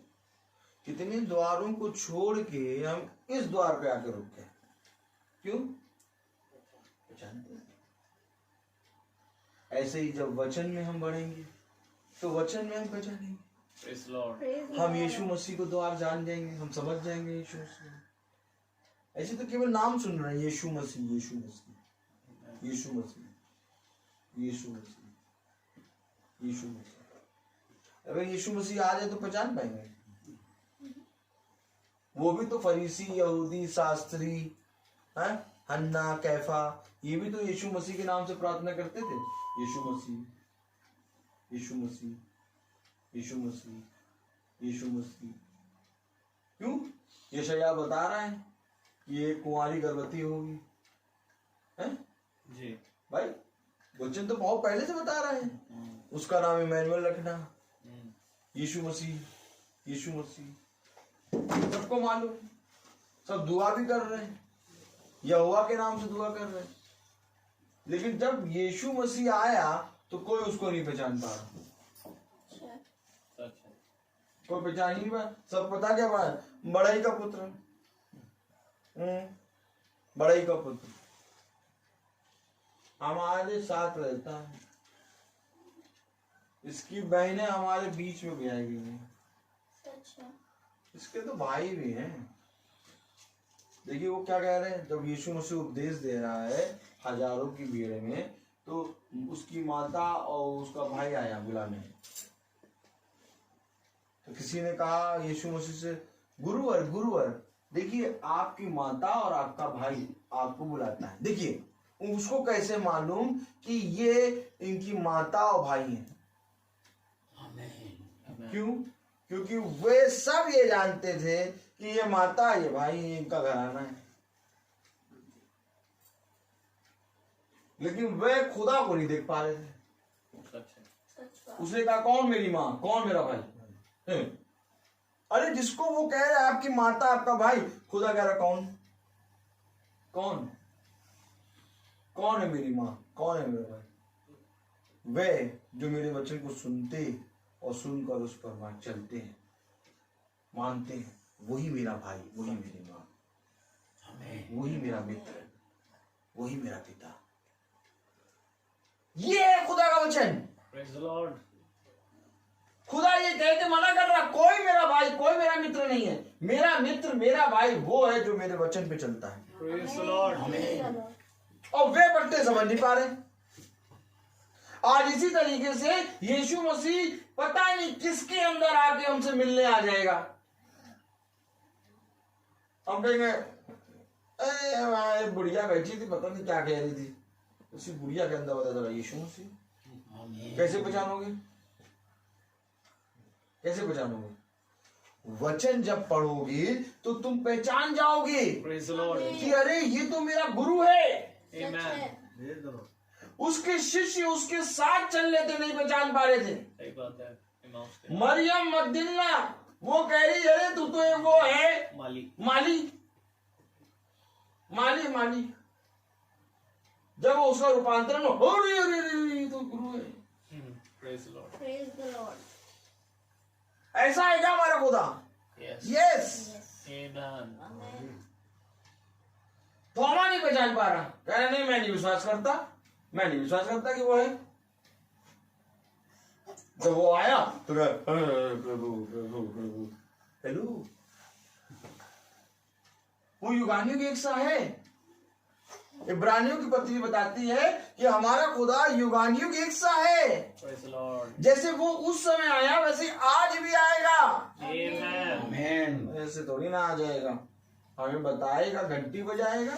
कितने द्वारों को छोड़ के हम इस द्वार पे आके रुक गए। क्यों? पहचानते हैं। ऐसे ही जब वचन में हम बढ़ेंगे तो वचन में हम पहचानेंगे। Praise the Lord. हम यीशु मसीह को द्वार जान जाएंगे, हम समझ जाएंगे यीशु मसीह। ऐसे तो केवल नाम सुन रहे हैं, यीशु मसीह, यीशु मसीह, यीशु मसीह, यीशु मसीह, यीशु मसीह। अगर यीशु मसीह आ जाए तो पहचान पाएंगे। वो भी तो फरीसी, यहूदी, शास्त्री, हैं, हन्ना, कैफा, ये भी तो यीशु मसीह के नाम से प्रार्थना करते थे। यीशु मसीह, यीशु मसीह, यीशु मसीह, यीशु मसीह। क्यों? यशायाह बता रहा है कि ये कुंवारी गर्भवती होगी, हैं? जी। भाई वचन तो बहुत पहले से बता रहा है। उसका नाम इमैनुअल रखना, यीशु मसीह, यीशु मसीह। सबको मालूम, सब दुआ भी कर रहे हैं, यहोवा के नाम से दुआ कर रहे हैं। लेकिन जब यीशु मसीह आया तो कोई उसको नहीं पहचान पा रहा। कोई पहचान ही नहीं पाया। सब पता क्या पाया? बड़ाई का पुत्र, बड़ाई का पुत्र हमारे साथ रहता है। इसकी बहनें हमारे बीच में ब्याही गई हैं। इसके तो भाई भी हैं। देखिए वो क्या कह रहे हैं, जब यीशु मसीह उपदेश दे रहा है हजारों की भीड़ में, तो उसकी माता और उसका भाई आया बुलाने। तो किसी ने कहा यीशु मसीह से, गुरुवर गुरुवर, देखिए आपकी माता और आपका भाई आपको बुलाता है। देखिए उसको कैसे मालूम कि ये इनकी माता और भाई हैं? क्यों? क्योंकि वे सब ये जानते थे कि ये माता, ये भाई, इनका घराना है। लेकिन वह खुदा को नहीं देख पा रहे थे। उसने कहा कौन मेरी माँ, कौन मेरा भाई। अरे जिसको वो कह रहा है आपकी माता आपका भाई, खुदा कह रहा कौन कौन कौन है मेरी माँ, कौन है मेरा भाई। वे जो मेरे वचन को सुनते और सुनकर उस पर चलते हैं, मानते हैं, वही मेरा भाई, वही मेरी माँ, वही मेरा मित्र, वही मेरा पिता। ये है खुदा का वचन। Praise the Lord. खुदा ये कह के मना कर रहा, कोई मेरा भाई, कोई मेरा मित्र नहीं है। मेरा मित्र, मेरा भाई वो है जो मेरे वचन पे चलता है। Praise the Lord. और वे बट्टे समझ नहीं पा रहे। आज इसी तरीके से यीशु मसीह पता नहीं किसके अंदर आके हमसे मिलने आ जाएगा। हम कहेंगे अरे बुढ़िया बैठी थी, पता नहीं क्या कह रही थी, उसी बुढ़िया के अंदर बता चला यीशु मसीह। कैसे पहचानोगे, कैसे पहचानोगे? वचन जब पढ़ोगे तो तुम पहचान जाओगे Praise the Lord. कि अरे ये तो मेरा गुरु है। Amen. उसके शिष्य उसके साथ चल रहे थे, नहीं पहचान पा रहे थे। सही बात है। इमाम से मरियम मगदलिना वो कह रही अरे तू तो एक वो है माली। माली माली माली। जब वो उसका रूपांतरण हो, अरे अरे अरे ये तो गुरु है। Praise the Lord. Praise the Lord. ऐसा है क्या हमारा खुदा? Yes. यस। Amen. थोमा नहीं पहचान पा रहा, कह रहा नहीं मैं नहीं विश्वास करता, मैं नहीं विश्वास करता कि वो है। जब वो आया तो प्रभु प्रभु प्रभु हेलो, वो युगानियों की एक सा है। इब्रानियों की पत्री बताती है कि हमारा खुदा युगानियों की एक सा है। Praise the Lord. जैसे वो उस समय आया वैसे आज भी आएगा। Amen. आमेन। ऐसे थोड़ी ना आ जाएगा, हमें बताएगा, घंटी बजाएगा।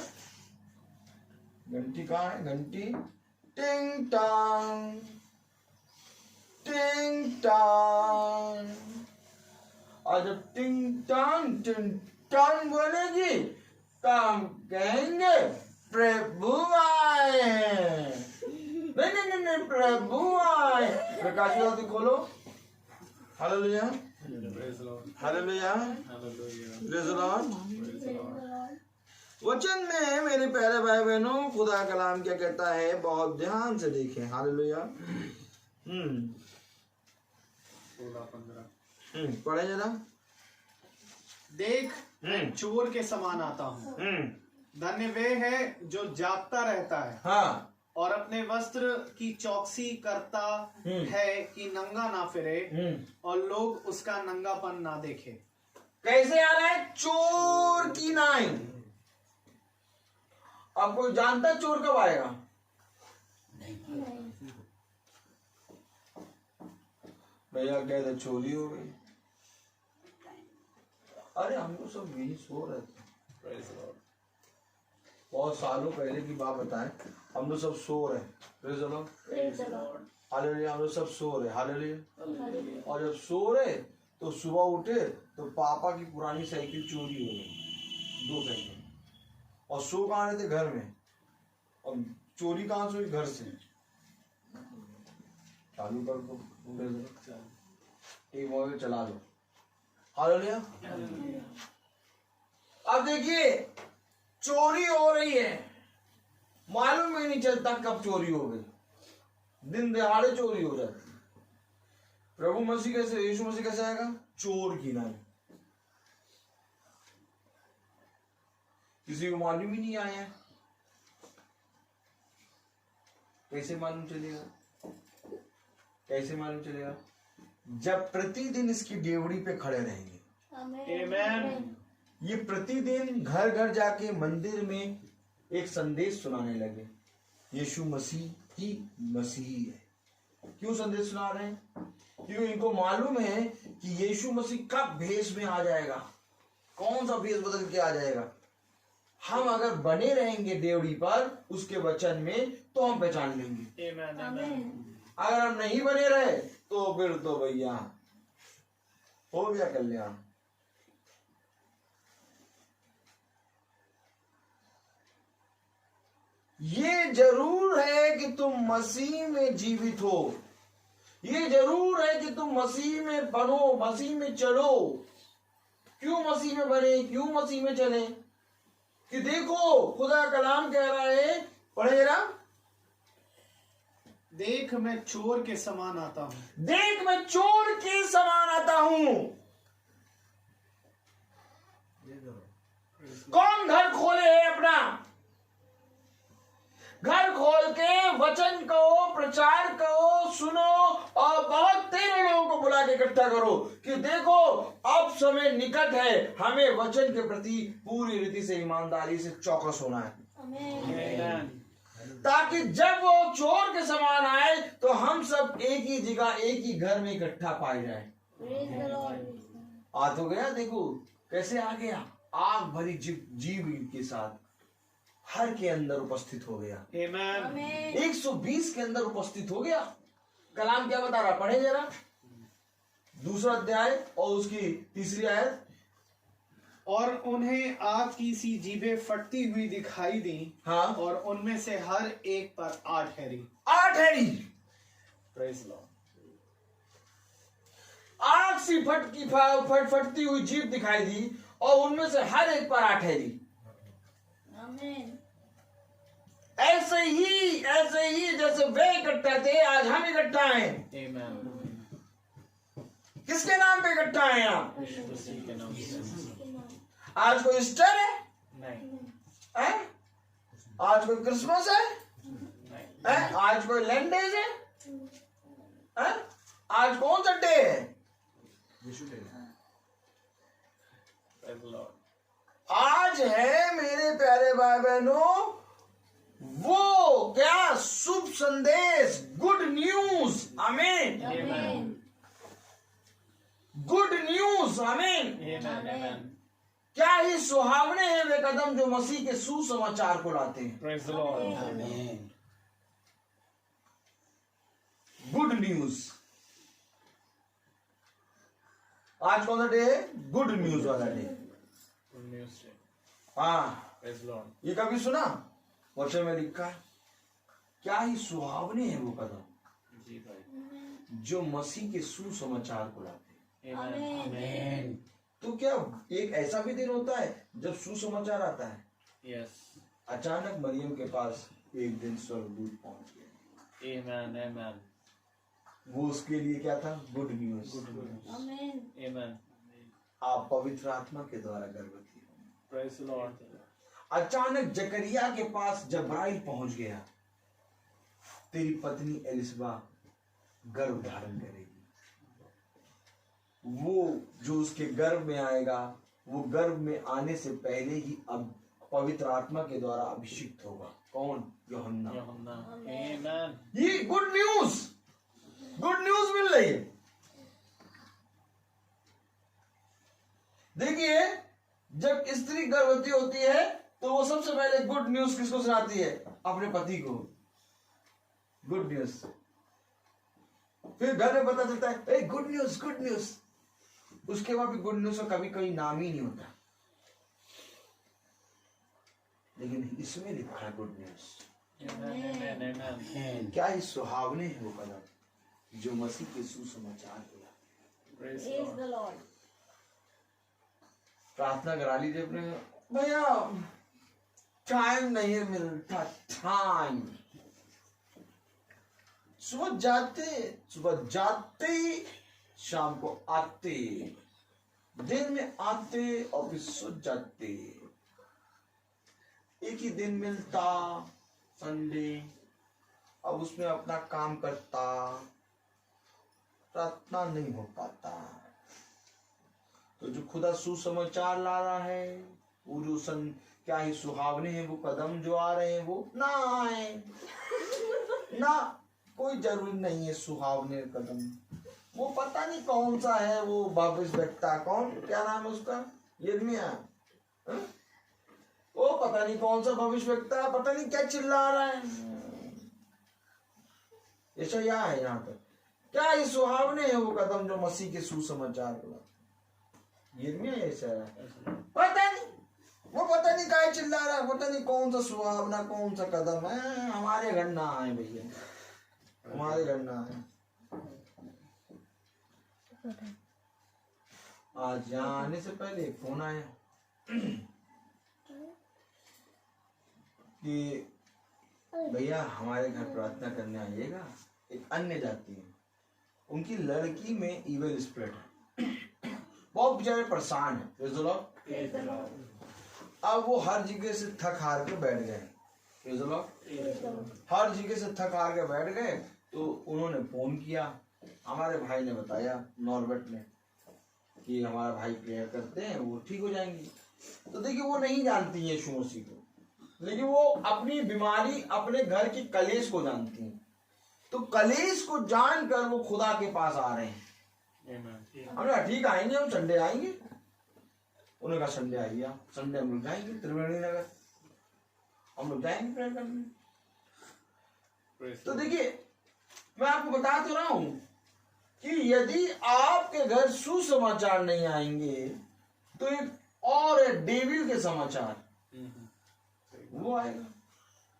घंटी कहाँ है? घंटी टिंग टांग टिंग टांग। और जब टिंग टांग बोलेगी तो हम कहेंगे प्रभु आए। नहीं नहीं नहीं नहीं, प्रभु आए। प्रकाश ज्योति खोलो। Hallelujah Praise the Lord. Hallelujah Hallelujah. Praise the Lord. Praise the Lord. वचन में मेरे प्यारे भाई बहनों खुदा कलाम क्या कहता है, बहुत ध्यान से देखें। हालेलुया। 16-15. पढ़े जरा। देख मैं चोर के समान आता हूँ। धन्य वे है जो जागता रहता है हाँ और अपने वस्त्र की चौकसी करता है कि नंगा ना फिरे और लोग उसका नंगापन ना देखे। कैसे आ रहा है? चोर की नाई। अब कोई जानता है चोर कब आएगा? भैया कहते चोरी हो गई। अरे हम लोग सब यही सो रहे थे, Praise the Lord. बहुत सालों पहले की बात बताएं, हम लोग सब सो रहे। Praise the Lord. Praise the Lord. Hallelujah. हम लोग सब सो रहे। हालेलुया। और जब सो रहे तो सुबह उठे तो पापा की पुरानी साइकिल चोरी हो गई, 2 साइकिल। और सो कहाँ रहे थे? घर में। और चोरी कहाँ से हुई? घर से। चालू कर दो, एक मोबाइल चला लो। हालेलुया। अब देखिए चोरी हो रही है, मालूम ही नहीं चलता कब चोरी हो गई, दिन दहाड़े चोरी हो जाती है। प्रभु मसीह कैसे, यीशु मसीह कैसे आएगा? चोर की नाई। किसी को मालूम ही नहीं आया, कैसे मालूम चलेगा? कैसे मालूम चलेगा? जब प्रतिदिन इसकी डेवड़ी पे खड़े रहेंगे। Amen. ये प्रतिदिन घर घर जाके मंदिर में एक संदेश सुनाने लगे, यीशु मसीह ही मसीह है। क्यों संदेश सुना रहे हैं? क्योंकि इनको मालूम है कि यीशु मसीह कब भेष में आ जाएगा, कौन सा भेष बदल के आ जाएगा। हम अगर बने रहेंगे डेवड़ी पर उसके वचन में तो हम पहचान लेंगे। Amen. Amen. अगर हम नहीं बने रहे तो फिर तो भैया हो गया कल्याण। ये ये जरूर है कि तुम मसीह में जीवित हो, ये जरूर है कि तुम मसीह में बनो, मसीह में चलो। क्यों मसीह में बने, क्यों मसीह में चले? कि देखो खुदा कलाम कह रहा है, पढ़े जरा, देख मैं चोर के समान आता हूँ। देख मैं चोर के समान आता हूं। कौन घर खोले है अपना? घर खोल के वचन कहो, प्रचार करो, सुनो और बहुत तेरे लोगों को बुला के इकट्ठा करो कि देखो अब समय निकट है, हमें वचन के प्रति पूरी रीति से ईमानदारी से चौकस होना है। आमीन। ताकि जब वो चोर के समान आए तो हम सब एक ही जगह, एक ही घर में इकट्ठा पाए जाए। आ तो गया, देखो कैसे आ गया, आग भरी जीव के साथ हर के अंदर उपस्थित हो गया। आमीन। 120 के अंदर उपस्थित हो गया। कलाम क्या बता रहा, पढ़े जरा, 2 अध्याय और उसकी 3 आयत। और उन्हें आग की सी जीभें फटती हुई दिखाई दी, हाँ, और उनमें से हर एक पर 8 हैरी। 8 हैरी। Praise Lord. आग सी फटती हुई जीभ दिखाई दी और उनमें से हर एक पर 8 हैरी। ऐसे ही जैसे वे इकट्ठा थे, आज हम इकट्ठा हैं। आमीन। किसके नाम पे इकट्ठा हैं आप? यीशु मसीह के नाम से। आज कोई ईस्टर है? नहीं, हैं? आज कोई क्रिसमस है? नहीं। हैं? आज कोई लैंड डेज है? हैं? आज कौन सा डे है? Praise Lord. आज है मेरे प्यारे भाई बहनों वो क्या शुभ संदेश, गुड न्यूज। आमीन, आमीन। Good news. आमीन। आमीन। क्या ही सुहावने हैं वे कदम जो मसीह के सुसमाचार को लाते हैं। Praise Lord. आमीन। Good news. आज कौन सा डे है? गुड न्यूज वाला डे। Good news day. हाँ, प्रेज लॉर्ड। ये कभी सुना? वचन में लिखा है, क्या ही सुहावने हैं वो कदम जी भाई। जो मसीह के सुसमाचार को लाते हैं। आमीन। तो क्या एक ऐसा भी दिन होता है जब सुसमाचार आता है? यस। अचानक मरियम के पास एक दिन स्वर्गदूत पहुंच गया। आमीन। आमीन। वो उसके लिए क्या था? Good news. आमीन। आप पवित्र आत्मा के द्वारा गर्भवती होंगे। Praise Lord. अचानक जकरिया के पास जब्राइल पहुंच गया, तेरी पत्नी एलिसबा गर्भ धारण करेगी। वो जो उसके गर्भ में आएगा, वो गर्भ में आने से पहले ही अब पवित्र आत्मा के द्वारा अभिषिक्त होगा। कौन? यूहन्ना। आमीन। ये गुड न्यूज मिल रही है। देखिए, जब स्त्री गर्भवती होती है तो वो सबसे पहले गुड न्यूज किसको सुनाती है? अपने पति को। Good news. फिर घर में पता चलता है गुड न्यूज, गुड न्यूज। उसके बाद भी गुड न्यूज का कभी कभी नाम ही नहीं होता, लेकिन इसमें लिखा है गुड न्यूज। आमीन। क्या ही सुहावने हैं वो कदम जो मसीह के सुसमाचार को लाते। Praise Lord. प्रार्थना करा लीजिए अपने। भैया टाइम नहीं मिलता, टाइम। सुबह जाते ही शाम को आते, दिन में आते और फिर सो जाते। एक ही दिन मिलता, संडे, अब उसमें अपना काम करता, प्रार्थना नहीं हो पाता। तो जो खुदा सुसमाचार ला रहा है, वो जो क्या ही सुहावने हैं वो कदम जो आ रहे हैं, वो ना आए ना, कोई जरूरी नहीं है सुहावने कदम। वो पता नहीं कौन सा है वो भविष्यवक्ता, कौन, क्या नाम है उसका, यिर्मयाह, वो पता नहीं कौन सा भविष्यवक्ता, पता नहीं क्या चिल्ला रहा है। यशायाह है यहाँ पर, क्या ही सुहावने हैं वो कदम जो मसीह के सुसमाचार को। यिर्मयाह यशायाह, पता नहीं, वो पता नहीं क्या चिल्ला चिल्ला रहा है, पता नहीं कौन सा सुहावना कौन सा कदम है। हमारे घर ना आए भैया, हमारे घर ना आए। आज यहाँ आने से पहले एक फोन आया कि भैया हमारे घर प्रार्थना करने आइएगा। एक अन्य जाति है, उनकी लड़की में इविल स्पिरिट है, बहुत बेचारे परेशान है। Praise the Lord। अब वो हर जगह से थक हार के बैठ गए। Praise the Lord। हर जगह से थक हार के बैठ गए तो उन्होंने फोन किया, हमारे भाई ने बताया, नॉर्बर्ट ने, कि हमारा भाई प्रेयर करते हैं, वो ठीक हो जाएंगी। तो देखिए वो नहीं जानती है यीशु मसीह को, लेकिन वो अपनी बीमारी, अपने घर की कलेश को जानती हैं। तो कलेश को जानकर वो खुदा के पास आ रहे हैं। हमने कहा ठीक आएंगे, हम संडे आएंगे। उन्होंने कहा संडे आइए, संडे हम लोग जाएंगे त्रिवेणी नगर, हम लोग जाएंगे प्रेयर करने। तो देखिए मैं आपको बता तो रहा हूं कि यदि आपके घर सुसमाचार नहीं आएंगे तो एक और डेविल के समाचार वो आएगा।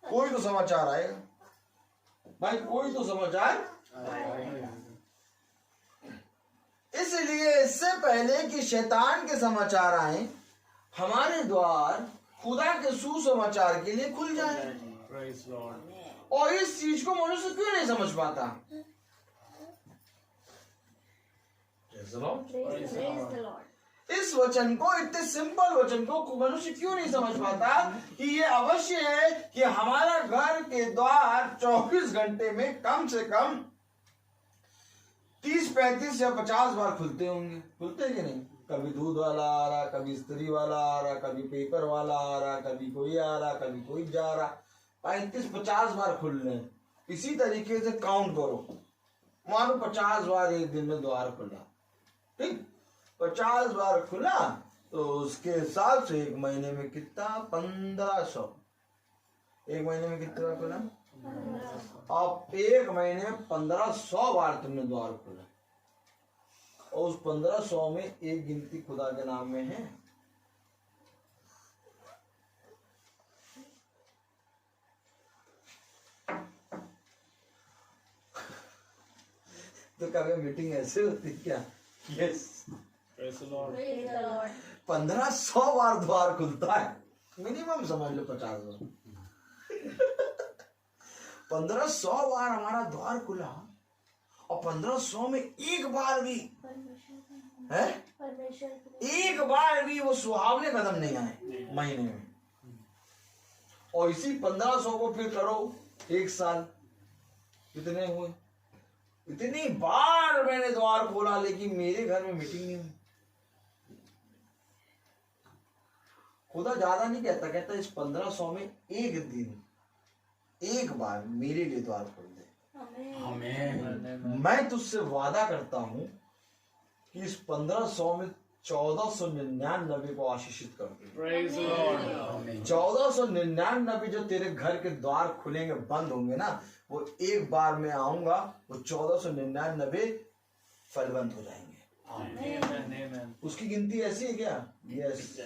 कोई तो समाचार आएगा भाई, कोई तो समाचार आएगा। इसलिए इससे पहले कि शैतान के समाचार आए, हमारे द्वार खुदा के सुसमाचार के लिए खुल जाए। और इस चीज को मनुष्य क्यों नहीं समझ पाता? इस वचन को, इतने सिंपल वचन को मनुष्य क्यों नहीं समझ पाता कि ये अवश्य है कि हमारा घर के द्वार 24 घंटे में कम से कम 30, 35 या 50 बार खुलते होंगे। खुलते कि नहीं? कभी दूध वाला आ रहा, कभी स्त्री वाला आ रहा, कभी पेपर वाला आ रहा, कभी कोई आ रहा, कभी कोई जा रहा। 35-50 बार खुल रहे हैं। इसी तरीके से काउंट करो, मानो 50 बार एक दिन में द्वार खुला, ठीक, 50 बार खुला तो उसके हिसाब से एक महीने में कितना? 1500। एक महीने में कितना खुला? अब एक महीने में 1500 बार तुमने द्वार खोला, और उस 1500 में एक गिनती खुदा के नाम में है। तो कभी मीटिंग ऐसे होती क्या? यस, 1500 बार द्वार खुलता है, मिनिमम समझ लो 50 बार। 1500 बार हमारा द्वार खुला, और 1500 में एक बार भी है, एक बार भी वो सुहावने कदम नहीं आए महीने में। और इसी 1500 को फिर करो 1 साल, कितने हुए? इतनी बार मैंने द्वार खोला लेकिन मेरे घर में मीटिंग नहीं हुई। खुदा ज्यादा नहीं कहता, कहता इस 1500 में एक दिन, एक बार मेरे लिए द्वार खोल दे। आमीन। मैं तुझसे वादा करता हूं कि इस 1500 में 1499 को आशीषित कर दूंगा। 1499 जो तेरे घर के द्वार खुलेंगे, बंद होंगे ना, वो एक बार में आऊंगा, वो 1499 फलवंत हो जाएंगे। उसकी गिनती ऐसी है क्या? यस।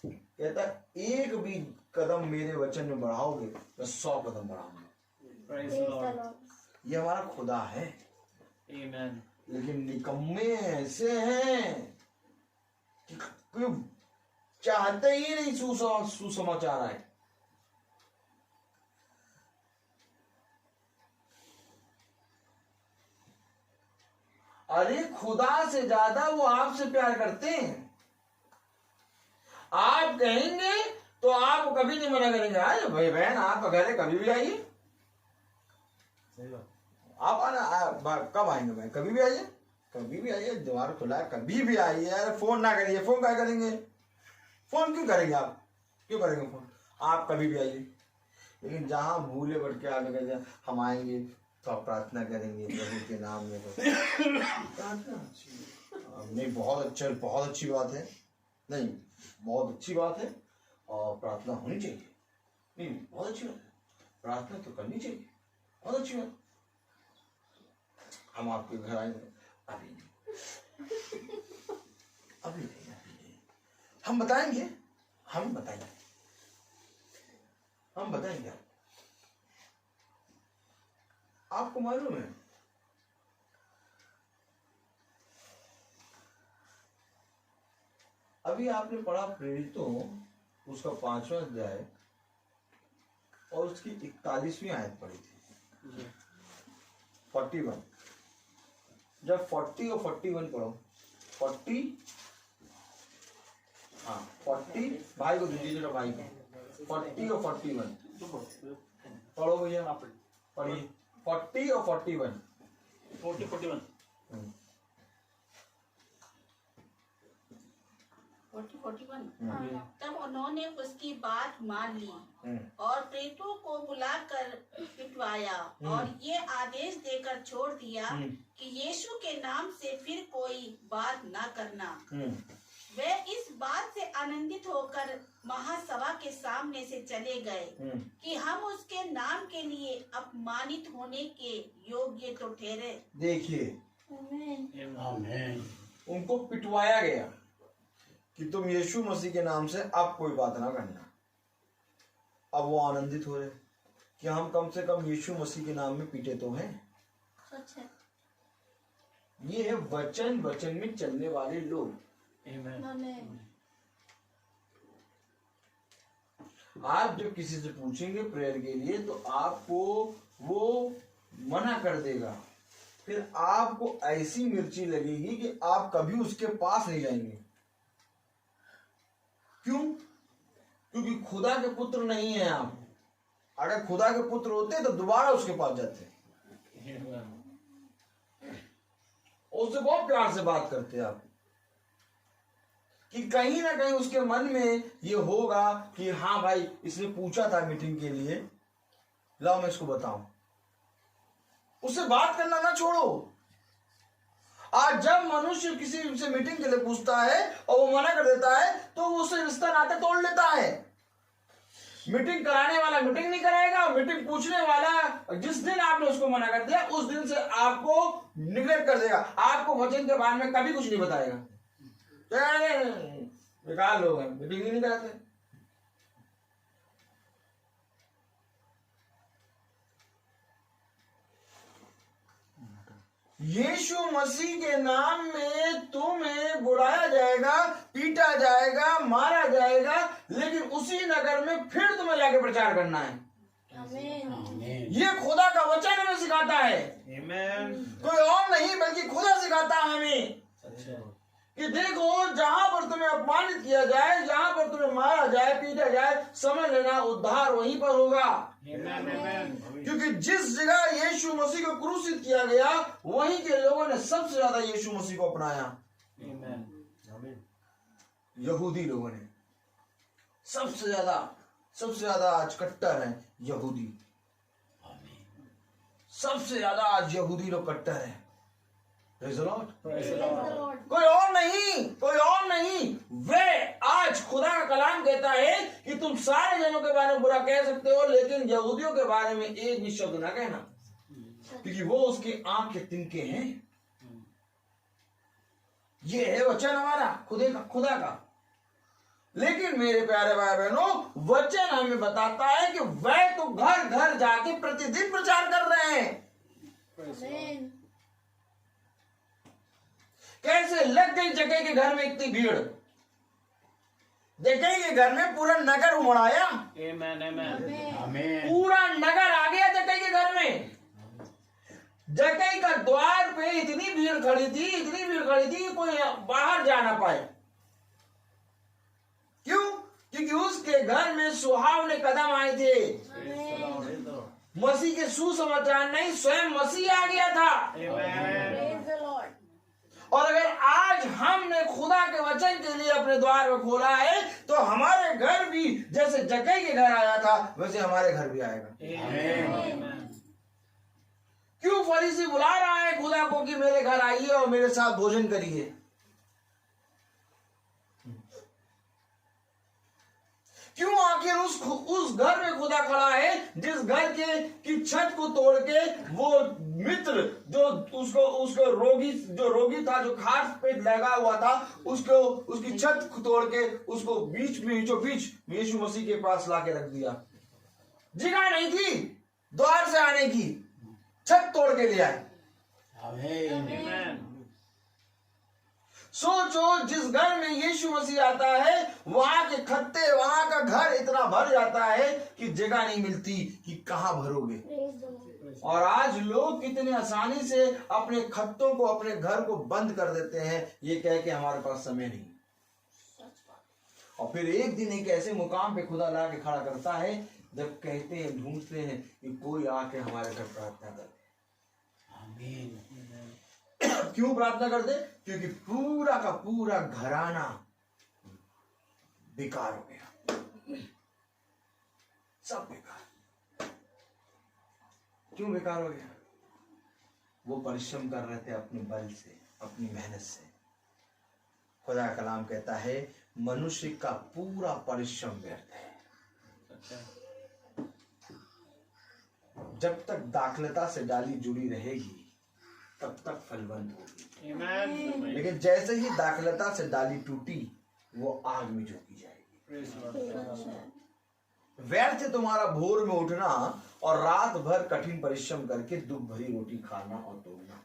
कहता एक भी कदम मेरे वचन में बढ़ाओगे मैं 100 कदम बढ़ाऊंगा। ये हमारा खुदा है। लेकिन निकम्मे ऐसे हैं कि चाहते ही नहीं सुसमाचार आए। अरे खुदा से ज्यादा वो आपसे प्यार करते हैं। आप कहेंगे तो आप कभी नहीं मना करेंगे, आए भाई बहन आपका घर है, कभी भी आइए। आप आना, कब आएंगे भाई? कभी भी आइए, कभी भी आइए, द्वार खुला है, कभी भी आइए। अरे फोन ना करिए, फोन क्या करेंगे? फोन क्यों करेंगे आप? क्यों करेंगे फोन? आप कभी भी आइए। लेकिन जहां भूले बढ़ के आगे कहते हम आएंगे तो आप प्रार्थना करेंगे प्रभु के नाम में, तो नहीं, बहुत अच्छी बात है, नहीं बहुत अच्छी बात है, और प्रार्थना होनी चाहिए। नहीं, बहुत अच्छी बात है, प्रार्थना तो करनी चाहिए, बहुत अच्छी बात। हम आपके घर आएंगे, अभी नहीं, हम बताएंगे, हम बताएं क्या? आपको मालूम है अभी आपने पढ़ा प्रेरितों उसका 5वां अध्याय और उसकी 41वीं आयत पढ़ी थी 41। जब 40 और 41 पढ़ो 40 भाई को दीजिए जरा भाई को 40 और 41 पढ़ो भैया पढ़िए 40 और 41 41 तब उन्होंने उसकी बात मान ली और प्रेरितों को बुलाकर पिटवाया और ये आदेश देकर छोड़ दिया कि यीशु के नाम से फिर कोई बात न करना। वे इस बात से आनंदित होकर महासभा के सामने से चले गए कि हम उसके नाम के लिए अपमानित होने के योग्य तो ठहरे। देखिए आमीन। उनको पिटवाया गया कि तुम यीशु मसीह के नाम से अब कोई बात ना करना। अब वो आनंदित हो रहे कि हम कम से कम यीशु मसीह के नाम में पीटे तो हैं। ये है वचन में चलने वाले लोग। आप जब किसी से पूछेंगे प्रेयर के लिए तो आपको वो मना कर देगा, फिर आपको ऐसी मिर्ची लगेगी कि आप कभी उसके पास नहीं जाएंगे। क्यों? क्योंकि खुदा के पुत्र नहीं है आप। अगर खुदा के पुत्र होते तो दोबारा उसके पास जाते, उससे बहुत प्यार से बात करते आप कि कहीं ना कहीं उसके मन में ये होगा कि हाँ भाई इसने पूछा था मीटिंग के लिए, लाओ मैं इसको बताऊं। उससे बात करना ना छोड़ो। आज जब मनुष्य किसी से मीटिंग के लिए पूछता है और वो मना कर देता है तो वो उससे रिश्ता नाता तोड़ लेता है। मीटिंग कराने वाला मीटिंग नहीं कराएगा, मीटिंग पूछने वाला जिस दिन आपने उसको मना कर दिया उस दिन से आपको निगलेक्ट कर देगा, आपको वचन के बारे में कभी कुछ नहीं बताएगा। बेकार लोग हैं, मीटिंग ही नहीं कराते। यीशु मसीह के नाम में तुम्हें बुलाया जाएगा, पीटा जाएगा, मारा जाएगा, लेकिन उसी नगर में फिर तुम्हें जाके प्रचार करना है। ये खुदा का वचन हमें सिखाता है। कोई और नहीं बल्कि खुदा सिखाता है हमें कि देखो जहां पर तुम्हें अपमानित किया जाए, जहां पर तुम्हें मारा जाए, पीटा जाए, समझ लेना उद्धार वहीं पर होगा। क्योंकि जिस जगह यीशु मसीह को क्रूसित किया गया वहीं के लोगों ने सबसे ज्यादा यीशु मसीह को अपनाया। यहूदी लोगों ने सबसे ज्यादा आज कट्टर हैं यहूदी। सबसे ज्यादा आज यहूदी लोग कट्टर हैं। Praise the Lord. कोई और नहीं। वे आज खुदा का कलाम कहता है कि तुम सारे जनों के बारे में बुरा कह सकते हो लेकिन यहूदियों के बारे में एक भी शब्द ना कहना, क्योंकि वो उसकी आंख के तिनके हैं। ये है वचन हमारा खुदा का। लेकिन मेरे प्यारे भाई बहनों, वचन हमें बताता है कि वह तो घर घर जाके प्रतिदिन प्रचार कर रहे हैं। कैसे लग गई जगह के घर में इतनी भीड़, जगह के घर में पूरा नगर उमड़ आया। पूरा नगर आ गया जगह के घर में। जगह का द्वार पे इतनी भीड़ खड़ी थी कोई बाहर जा ना पाए। क्यों? क्योंकि उसके घर में सुहावने कदम आए थे। मसीह के सुसमाचार नहीं, स्वयं मसीह आ गया था। और अगर आज हमने खुदा के वचन के लिए अपने द्वार में खोला है तो हमारे घर भी जैसे जक्कई के घर आया था वैसे हमारे घर भी आएगा। क्यों फरीसी बुला रहा है खुदा को कि मेरे घर आइए और मेरे साथ भोजन करिए? क्यों आखिर उस घर में खुदा खड़ा है जिस घर की छत को तोड़ के वो मित्र जो उसको रोगी था, जो खाट पे लगा हुआ था, उसकी छत तोड़ के उसको बीचों बीच यीशु मसीह के पास लाके रख दिया। जगह नहीं थी द्वार से आने की, छत तोड़ के ले आए। आमीन। सोचो जिस घर में यीशु मसीह आता है वहां के खत्ते, वहां का घर इतना भर जाता है कि जगह नहीं मिलती कि कहां भरोगे। और आज लोग कितने आसानी से अपने खत्तों को, अपने घर को बंद कर देते हैं, ये कह के हमारे पास समय नहीं। और फिर एक दिन एक ऐसे मुकाम पे खुदा ला के खड़ा करता है जब कहते हैं, ढूंढते हैं कि कोई आके हमारे घर प्रार्थना कर दे। आमीन। क्यों प्रार्थना कर दे? क्योंकि पूरा का पूरा घराना बेकार हो गया, सब बेकार। क्यों बेकार हो गया? वो परिश्रम कर रहे थे अपने बल से, अपनी मेहनत से। खुदा का कलाम कहता है मनुष्य का पूरा परिश्रम व्यर्थ है। जब तक दाखलता से डाली जुड़ी रहेगी तब तक फलवंत होगी, आमीन। लेकिन जैसे ही दाखलता से डाली टूटी वो आग में झोंकी जाएगी। व्यर्थ है तुम्हारा भोर में उठना और रात भर कठिन परिश्रम करके दुख भरी रोटी खाना और तोड़ना।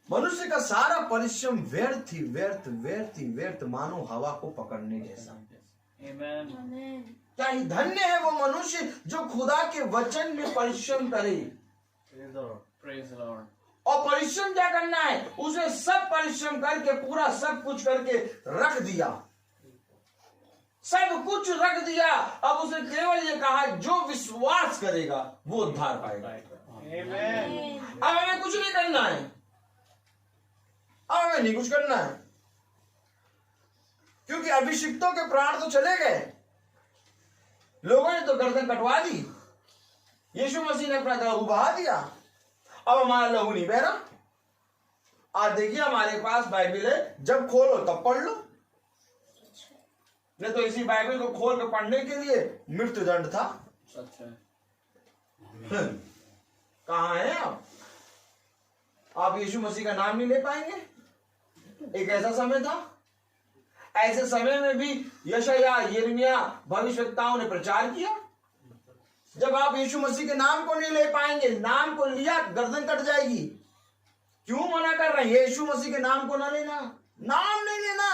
मनुष्य का सारा परिश्रम व्यर्थ ही व्यर्थ, व्यर्थ ही व्यर्थ, मानो हवा को पकड़ने जैसा। आमीन। क्या ही धन्य है वो मनुष्य जो खुदा के वचन में परिश्रम करे। Praise the Lord. और परिश्रम क्या करना है? उसे सब परिश्रम करके, पूरा सब कुछ करके रख दिया, सब कुछ रख दिया। अब उसे केवल ये कहा जो विश्वास करेगा वो उद्धार पाएगा। Amen. अब हमें कुछ नहीं करना है, अब हमें नहीं कुछ करना है, क्योंकि अभिषिक्तों के प्राण तो चले गए, लोगों ने तो गर्दन कटवा दी, यीशु मसीह ने अपना लहू बहा दिया, अब हमारा लहू नहीं बह रहा। आज देखिए हमारे पास बाइबल है, जब खोलो तब पढ़ लो, नहीं तो इसी बाइबल को खोल के पढ़ने के लिए मृत्यु दंड था। सच है। कहां है आप यीशु मसीह का नाम नहीं ले पाएंगे। एक ऐसा समय था, ऐसे समय में भी यशायाह, यिर्मयाह भविष्यवक्ताओं ने प्रचार किया, जब आप यीशु मसीह के नाम को नहीं ले पाएंगे, नाम को लिया गर्दन कट जाएगी। क्यों मना कर रहे हैं? यीशु मसीह के नाम को ना लेना, नाम नहीं लेना,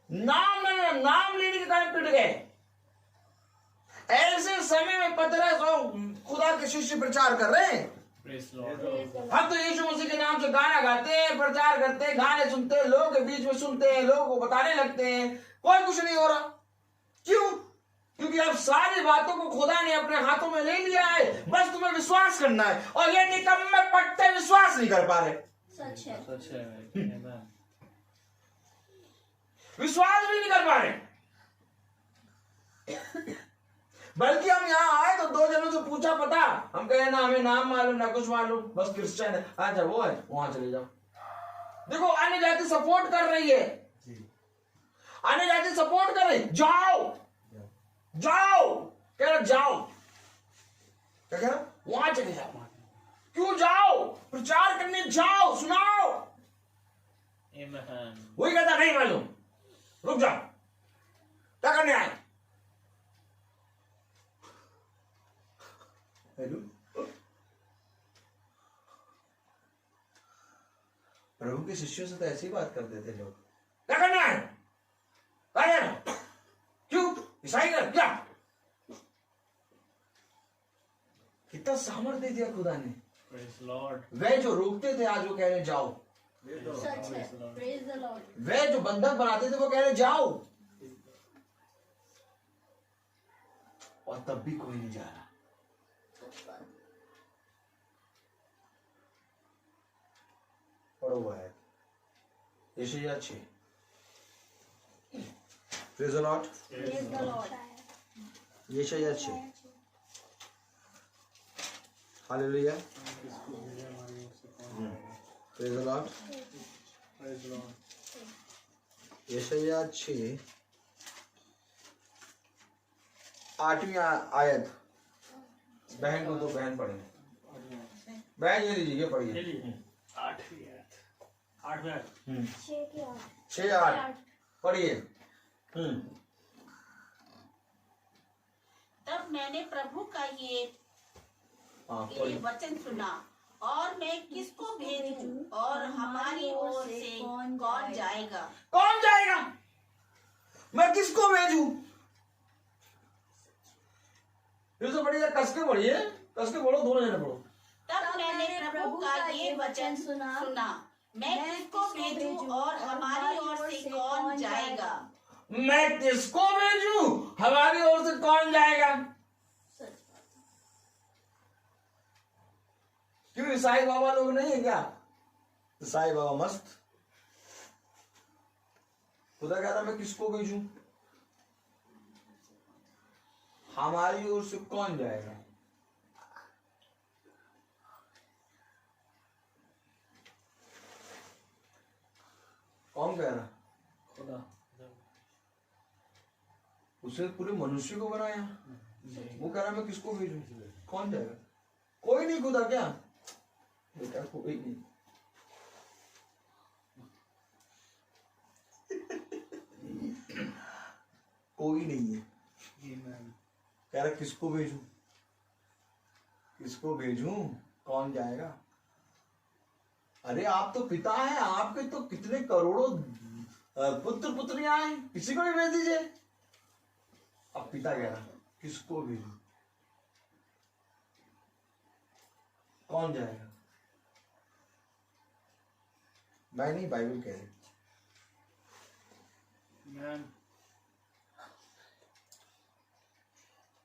नाम नहीं लेना, नाम लेने के कारण पिट गए। ऐसे समय में पतरस और खुदा के शिष्य प्रचार कर रहे हैं। Praise the Lord. हम तो यीशु मसीह के नाम से गाना गाते हैं, प्रचार करते हैं, गाने सुनते हैं, लोगों के बीच में सुनते हैं, लोगों को बताने लगते हैं, कोई कुछ नहीं हो रहा। क्यों? क्योंकि अब सारी बातों को खुदा ने अपने हाथों में ले लिया है, बस तुम्हें विश्वास करना है। और ये निकम्मे पट्टे विश्वास नहीं कर पा रहे, सच है। सच है। Amen. विश्वास भी नहीं कर पा रहे। बल्कि हम यहाँ आए तो दो जनों से पूछा पता, हम कहे ना हमें नाम मालूम ना कुछ मालूम, बस क्रिश्चियन है। अच्छा वो है, वहां चले जाओ। देखो अन्य जाति सपोर्ट कर रही है, अन्य जाति सपोर्ट कर रही, जाओ जाओ, कह रहा जाओ, क्या कह रहा, वहां चले जाओ। क्यों जाओ? प्रचार करने जाओ, सुनाओ। Amen. वही कहता नहीं मालूम, रुक जाओ, क्या करने आए? प्रभु के शिष्यों से तो ऐसी बात करते थे लोग, क्या करना है, क्या करना? क्यों ईसाई कर क्या? कितना सामर्थ्य दिया खुदा ने। Praise the Lord. वे जो रोकते थे आज वो कह रहे जाओ, सच है। Praise the Lord. वे जो बंधक बनाते थे वो कह रहे जाओ, और तब भी कोई नहीं जा रहा। पढ़ो हुआ है यशायाह 6। Praise the Lord. Praise the Lord. यशायाह 6। Hallelujah. Praise the Lord. Praise the Lord. यशायाह 6 8वीं आयत। बहन को तो बहन पढ़े, बहन ये लीजिए, ये पढ़िए। चलिए 8वीं आयत। 8वीं आयत। 6 8 पढ़िए। तब मैंने प्रभु का ये हाँ, वचन सुना, और मैं किसको भेजूं और हमारी ओर से कौन जाएगा? कौन जाएगा? मैं किसको भेजूं? फिर से पढ़िए, कस के पढ़िए, कस के बोलो, दोनों जने पढ़ो। तब मैंने प्रभु का ये वचन सुना, मैं किसको भेजूं और हमारी ओर से कौन जाएगा? मैं किसको भेजूं, हमारी ओर से कौन जाएगा? क्यों साईं बाबा लोग नहीं है क्या? तो साईं बाबा मस्त। खुदा कह रहा मैं किसको भेजूं, हमारी ओर से कौन जाएगा? कौन कह रहा? खुदा। उसे पूरे मनुष्य को बनाया, जी। वो कह रहा मैं किसको भेजूं, कौन जाएगा? कोई नहीं खुदा क्या? बेटा कोई नहीं। कोई नहीं है। Amen. कह रहा किसको भेजूं, किसको भेजूं, कौन जाएगा? अरे आप तो पिता हैं, आपके तो कितने करोड़ों पुत्र पुत्रियां हैं, किसी को भी भेज दीजिए। अब पिता कह रहा किसको भेजूं, कौन जाएगा? मैं नहीं, बाइबल कह रही। Amen.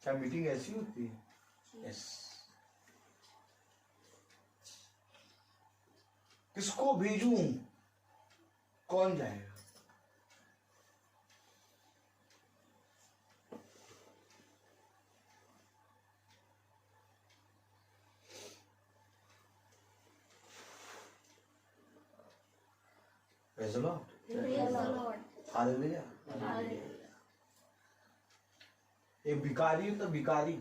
क्या मीटिंग ऐसी होती है? यस। किसको भेजूं, कौन जाएगा? Praise the Lord. हालेलुया। एक भिखारी है तो भिखारी,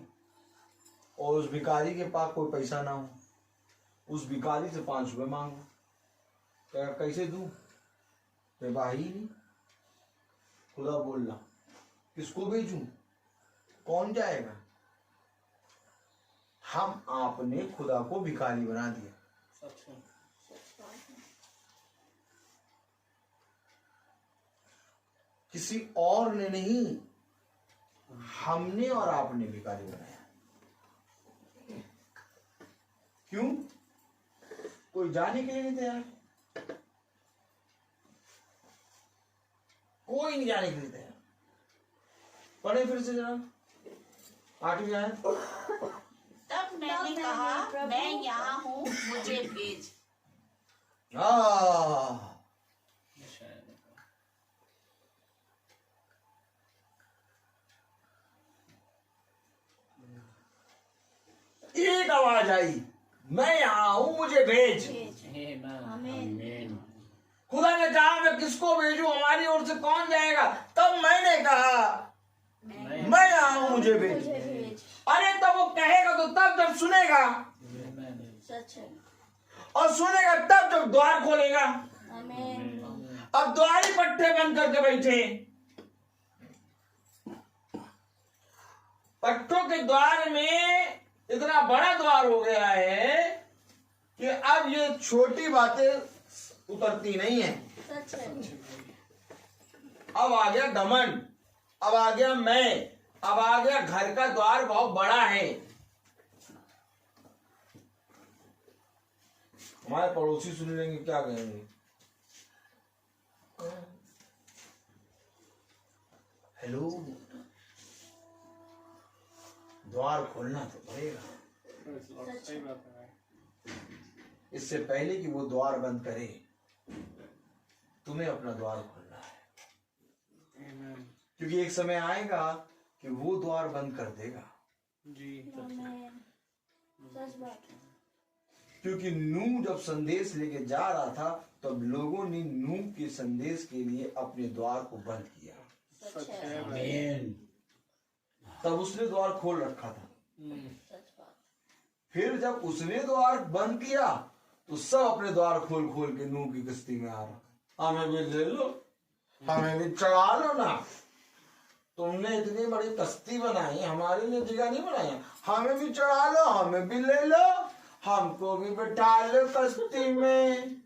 और उस भिखारी के पास कोई पैसा ना हो, उस भिखारी से 5 रुपए मांगो, क्या कैसे दूं? मैं भाई नहीं। खुदा बोल रहा किसको भेजूं, कौन जाएगा? हम आपने खुदा को भिखारी बना दिया। सच है। किसी और ने नहीं, हमने और आपने भिखारी बनाया। क्यों? कोई जाने के लिए नहीं तैयार, कोई नहीं जाने के लिए तैयार। पढ़े फिर से जरा 8वीं आयत। तब मैंने कहा, मैं यहाँ हूँ, मुझे भेज। एक आवाज आई, मैं यहाँ हूं, मुझे भेज। Amen. खुदा ने कहा मैं किसको भेजूं, हमारी ओर से कौन जाएगा? तब मैंने कहा मैं यहाँ हूं, मुझे भेज। अरे तब वो कहेगा तो तब जब सुनेगा, Amen. सच है। और सुनेगा तब जब द्वार खोलेगा। आमीन। अब द्वार ही पट्टे बंद करके बैठे, पट्टों के द्वार में इतना बड़ा द्वार हो गया है कि अब ये छोटी बातें उतरती नहीं है। सच है। अब आ गया घमंड, अब आ गया मैं, अब आ गया घर का द्वार बहुत बड़ा है। हमारे पड़ोसी सुन लेंगे क्या कहेंगे? हेलो, द्वार खोलना तो पड़ेगा। Praise the Lord. सही बात है। इससे पहले कि वो द्वार बंद करे, तुम्हें अपना द्वार खोलना है। Amen. क्योंकि एक समय आएगा कि वो द्वार बंद कर देगा। जी। आमीन। सच बात है। क्योंकि नूह जब संदेश लेके जा रहा था, तब लोगों ने नूह के संदेश के लिए अपने द्वार को बंद किया। सच है भाई। तब उसने द्वार खोल रखा था। सच बात। फिर जब उसने द्वार बंद किया तो सब अपने द्वार खोल खोल के नूह की कश्ती में आ रहा, हमें भी ले लो, हमें भी चढ़ा लो ना। तुमने इतनी बड़ी कश्ती बनाई, हमारे लिए जगह नहीं बनाई, हमें भी चढ़ा लो, हमें भी ले लो, हमको भी बैठा लो कश्ती में,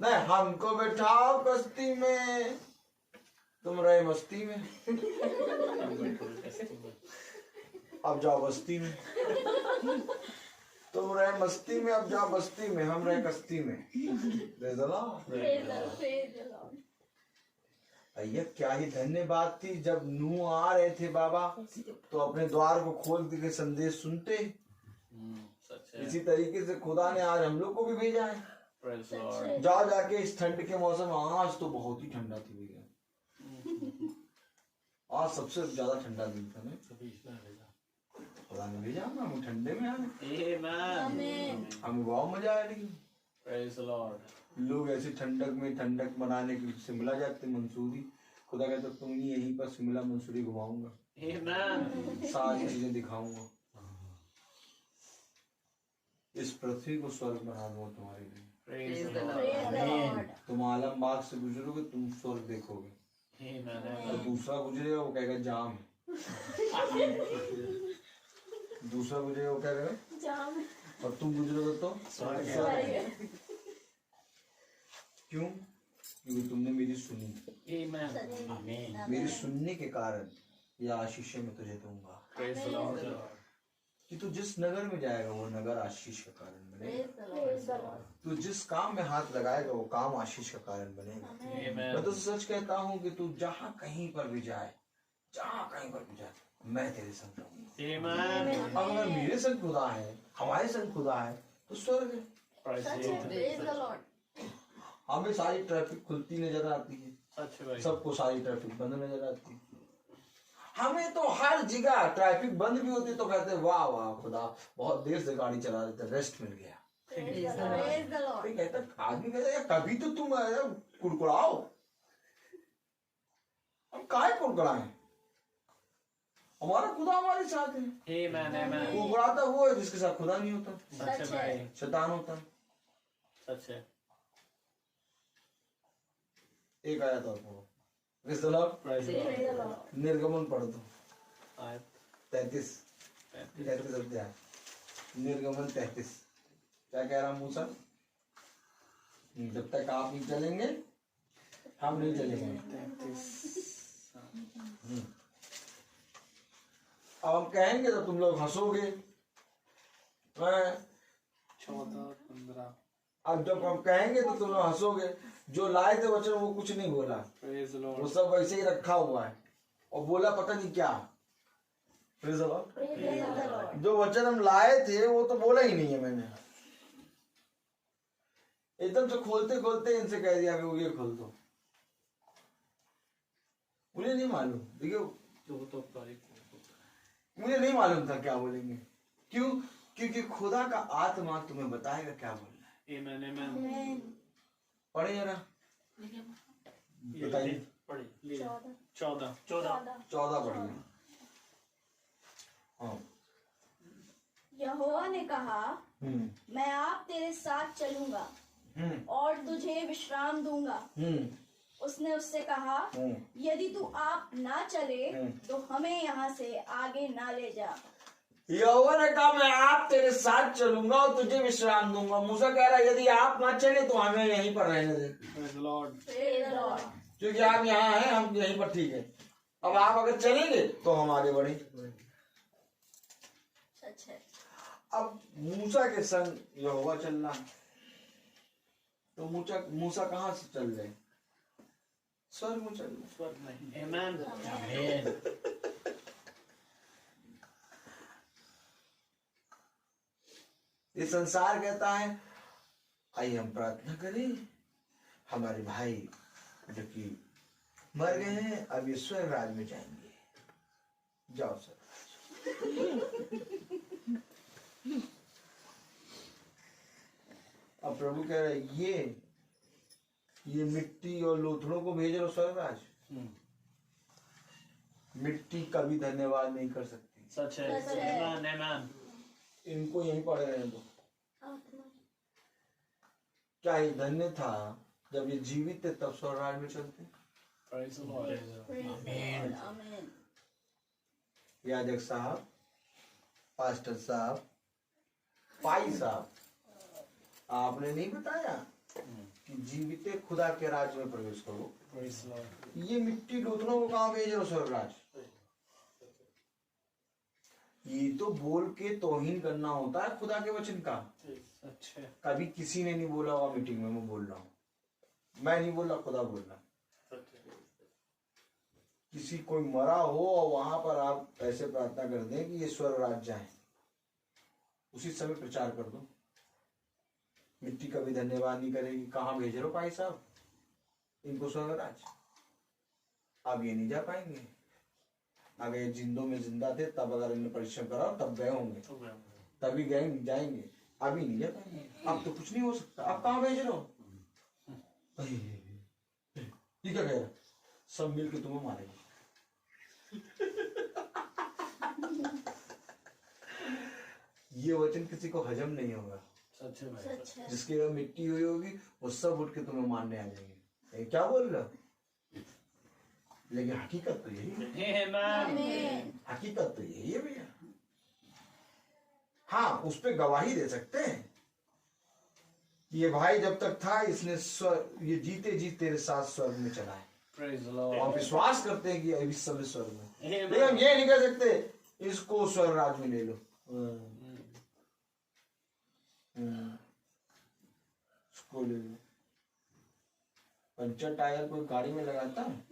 नहीं हमको बैठाओ कश्ती में, तुम रहे मस्ती में, अब जाओ बस्ती में, तुम रहे मस्ती में, अब जाओ बस्ती में, हम रहे कश्ती में। Praise the Lord। भैया क्या ही धन्य बात थी जब नूह आ रहे थे बाबा, तो अपने द्वार को खोल के संदेश सुनते। इसी तरीके से खुदा ने आज हम लोग को भी भेजा है। Praise the Lord। जाओ जाके इस ठंड के मौसम, आज तो बहुत ही ठंडा थी भैया, आज सबसे ज्यादा ठंडा दिन था ना, खुदा ने भेजा हम ठंडे में आए, Amen। हमें बहुत मजा आया। लेकिन Praise the Lord। लोग ऐसे ठंडक में ठंडक मनाने के लिए शिमला जाते, मंसूरी, खुदा कहता तुम ही यहीं पर शिमला मंसूरी घुमाऊंगा, Amen। सारी चीजें दिखाऊंगा, इस पृथ्वी को स्वर्ग बना दूंगा तुम्हारे लिए। Praise the Lord। तुम आलमबाग से गुजरोगे, तुम स्वर्ग देखोगे, Amen। और दूसरा गुजरेगा वो कहेगा जाम है, दूसरा गुजरेगा वो क्या कहेगा, और तुम गुजरोगे तो स्वर्ग है। क्यों? क्योंकि तुमने मेरी सुनी, Amen। मेरी सुनने के कारण यह आशीष मैं तुझे दूंगा, Praise the Lord। कि तू जिस नगर में जाएगा वो नगर आशीष का कारण बनेगा, तू जिस काम में हाथ लगाएगा वो काम आशीष का कारण बनेगा। मैं तो Amen। सच कहता हूँ कि तू जहाँ कहीं पर भी जाए, जहाँ कहीं पर भी जाए, मैं तेरे संग रहूंगा। Amen। अगर मेरे संग खुदा है, हमारे संग खुदा है, तो स्वर्ग है। Praise the Lord। हमें सारी ट्रैफिक खुलती नजर आती है, सच है भाई। सबको सारी ट्रैफिक बंद नजर आती है, हमें तो हर जगह ट्रैफिक बंद भी होती तो कहते वाह वाह खुदा बहुत देर से गाड़ी चला रहे थे, रेस्ट मिल गया। कोई कहता, आदमी कहता यार कभी तो तुम कुड़कुड़ाओ, हम काहे कुड़कुड़ाएं, हमारा खुदा हमारे साथ है। Amen। Amen। कुड़कुड़ाता वो है जिसके साथ खुदा नहीं होता, सच है भाई। शैतान होता। सच है। एक आया था Praise the Lord। Praise the Lord। निर्गमन पढ़ दो आयत 33 अध्याय, निर्गमन 33। क्या कह रहा मूसा, जब तक आप नहीं चलेंगे हम नहीं चलेंगे। अब हम कहेंगे तो तुम लोग हंसोगे, 14-15। अब जब हम कहेंगे तो तुम लोग हंसोगे। जो लाए थे वचन वो कुछ नहीं बोला, Praise the वो Lord। सब वैसे ही रखा हुआ है, और बोला पता नहीं क्या। Praise the Lord। जो वचन हम लाए थे वो तो बोला ही नहीं है मैंने, एकदम से खोलते खोलते इनसे कह दिया कि ये खोल दो, मुझे नहीं मालूम। देखिए मुझे नहीं मालूम था क्या बोलेंगे, क्यों? क्योंकि खुदा का आत्मा तुम्हें बताएगा क्या बोलना है। Amen। Amen। पढ़े जरा, बताइए। पढ़िए। 14। 14 पढ़िए। हाँ। यहोवा ने कहा, मैं आप तेरे साथ चलूंगा और तुझे विश्राम दूंगा। उसने उससे कहा, यदि तू आप ना चले तो हमें यहाँ से आगे ना ले जा। यहोवा ने कहा मैं आप तेरे साथ चलूंगा और तुझे विश्राम दूंगा। मूसा कह रहा है यदि आप ना चले तो हमें यहीं पर रहने दे, Praise the Lord। क्योंकि आप यहाँ हैं, हम यहीं पर ठीक है। अब आप अगर चलेंगे तो हम आगे बढ़े। सच है। अब मूसा के संग यहोवा चलना, तो मूसा कहाँ से चल रहे? स्वर्ग में चल रहे। स्वर्ग में। Amen। ये संसार कहता है आइए हम प्रार्थना करें, हमारे भाई जो कि मर गए हैं अब ये स्वर्ग राज में जाएंगे, जाओ सर। अब प्रभु कह रहे ये मिट्टी और लोथड़ों को भेज लो स्वर्ग राज। मिट्टी कभी धन्यवाद नहीं कर सकती, सच है। Amen। Amen। इनको यहीं पड़े रहने दो। क्या ही धन्य था जब ये जीवित थे तब स्वर्ग राज में चलते। Praise the Lord। आमीन। याजक साहब, पास्टर साहब, पाई साहब, आपने नहीं बताया कि जीवित खुदा के राज्य में प्रवेश करो। Praise the Lord. ये मिट्टी लोथनों को कहाँ भेज रहे हो स्वर्ग राज? ये तो बोल के तौहीन करना होता है खुदा के वचन का। अच्छा कभी किसी ने नहीं बोला होगा मीटिंग में, मैं बोल रहा हूँ, मैं नहीं बोल रहा, खुदा बोल रहा। किसी कोई मरा हो और वहां पर आप ऐसे प्रार्थना कर दें कि ये स्वर्ग राज जाए, उसी समय प्रचार कर दो। मिट्टी कभी धन्यवाद नहीं करेगी, कहाँ भेज रहे हो भाई साहब इनको स्वर्ग राज? अब ये नहीं जा पाएंगे। अगर ये जिंदों में जिंदा थे तब अगर इन्हें परिश्रम करा तब गए होंगे, तभी गए जाएंगे, अभी नहीं जा पाएंगे। अब तो कुछ नहीं हो सकता। अब कहाँ भेज रहे हो? ये क्या कह रहा? सब मिल के तुम्हें मारेंगे। ये वचन किसी को हजम नहीं होगा। सच है भाई। जिसकी अगर मिट्टी हुई होगी वो सब उठ के तुम्हें मारने आ जाएंगे। ये क्या बोल रहा? लेकिन हकीकत तो यही है। Amen. हकीकत तो यही है भैया। हाँ, उस पे गवाही दे सकते हैं कि ये भाई जब तक था इसने ये जीते जी तेरे साथ स्वर्ग में चला है, Praise the Lord. और विश्वास करते हैं कि अभी समय स्वर्ग में। Amen. लेकिन हम ये नहीं कह सकते इसको स्वर्ग राज में ले लो। इसको ले लो। पंचर टायर कोई गाड़ी में लगाता है,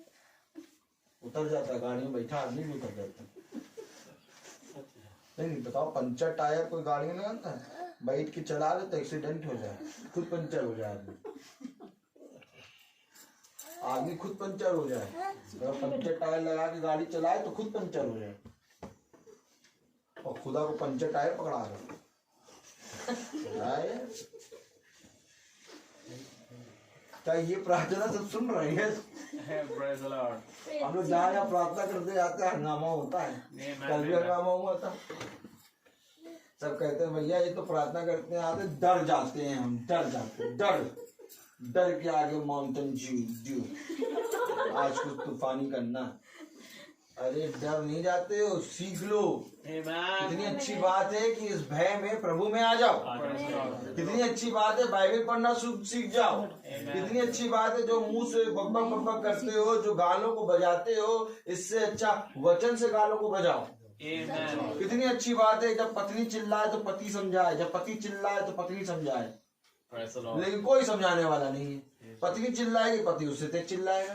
उतर जाता, गाड़ी में बैठा आदमी भी उतर जाता। नहीं बताओ, पंचर टायर कोई गाड़ी में लगाता है, बैठ के चला ले तो एक्सीडेंट हो जाए, खुद पंचर हो जाए आदमी खुद पंचर हो जाए। अगर पंचर टायर लगा के गाड़ी चलाए तो खुद पंचर हो जाए, और खुदा को पंचर टायर पकड़ा दो। क्या ये प्रार्थना सब सुन रहे हैं? Praise the Lord. हम लोग जहाँ जहाँ प्रार्थना करते जाते हैं हंगामा होता है। कल भी हंगामा हुआ था। सब कहते हैं भैया ये तो प्रार्थना करते हैं आते डर जाते हैं, हम डर जाते हैं, डर के आगे माउंटेन ड्यू। आज कुछ तूफानी करना। अरे डर नहीं जाते हो, सीख लो। Amen. कितनी अच्छी बात है कि इस भय में प्रभु में आ जाओ। Praise the Lord. कितनी अच्छी बात है बाइबल पढ़ना सीख जाओ। कितनी अच्छी बात है जो मुंह से बकबक बकबक करते हो, जो गालों को बजाते हो, इससे अच्छा वचन से गालों को बजाओ। Amen. कितनी अच्छी बात है जब पत्नी चिल्लाए तो पति समझाए, जब पति चिल्लाए तो पत्नी समझाए। Praise the Lord. लेकिन कोई समझाने वाला नहीं है। पत्नी चिल्लाएगी, पति उससे तेज चिल्लाएगा।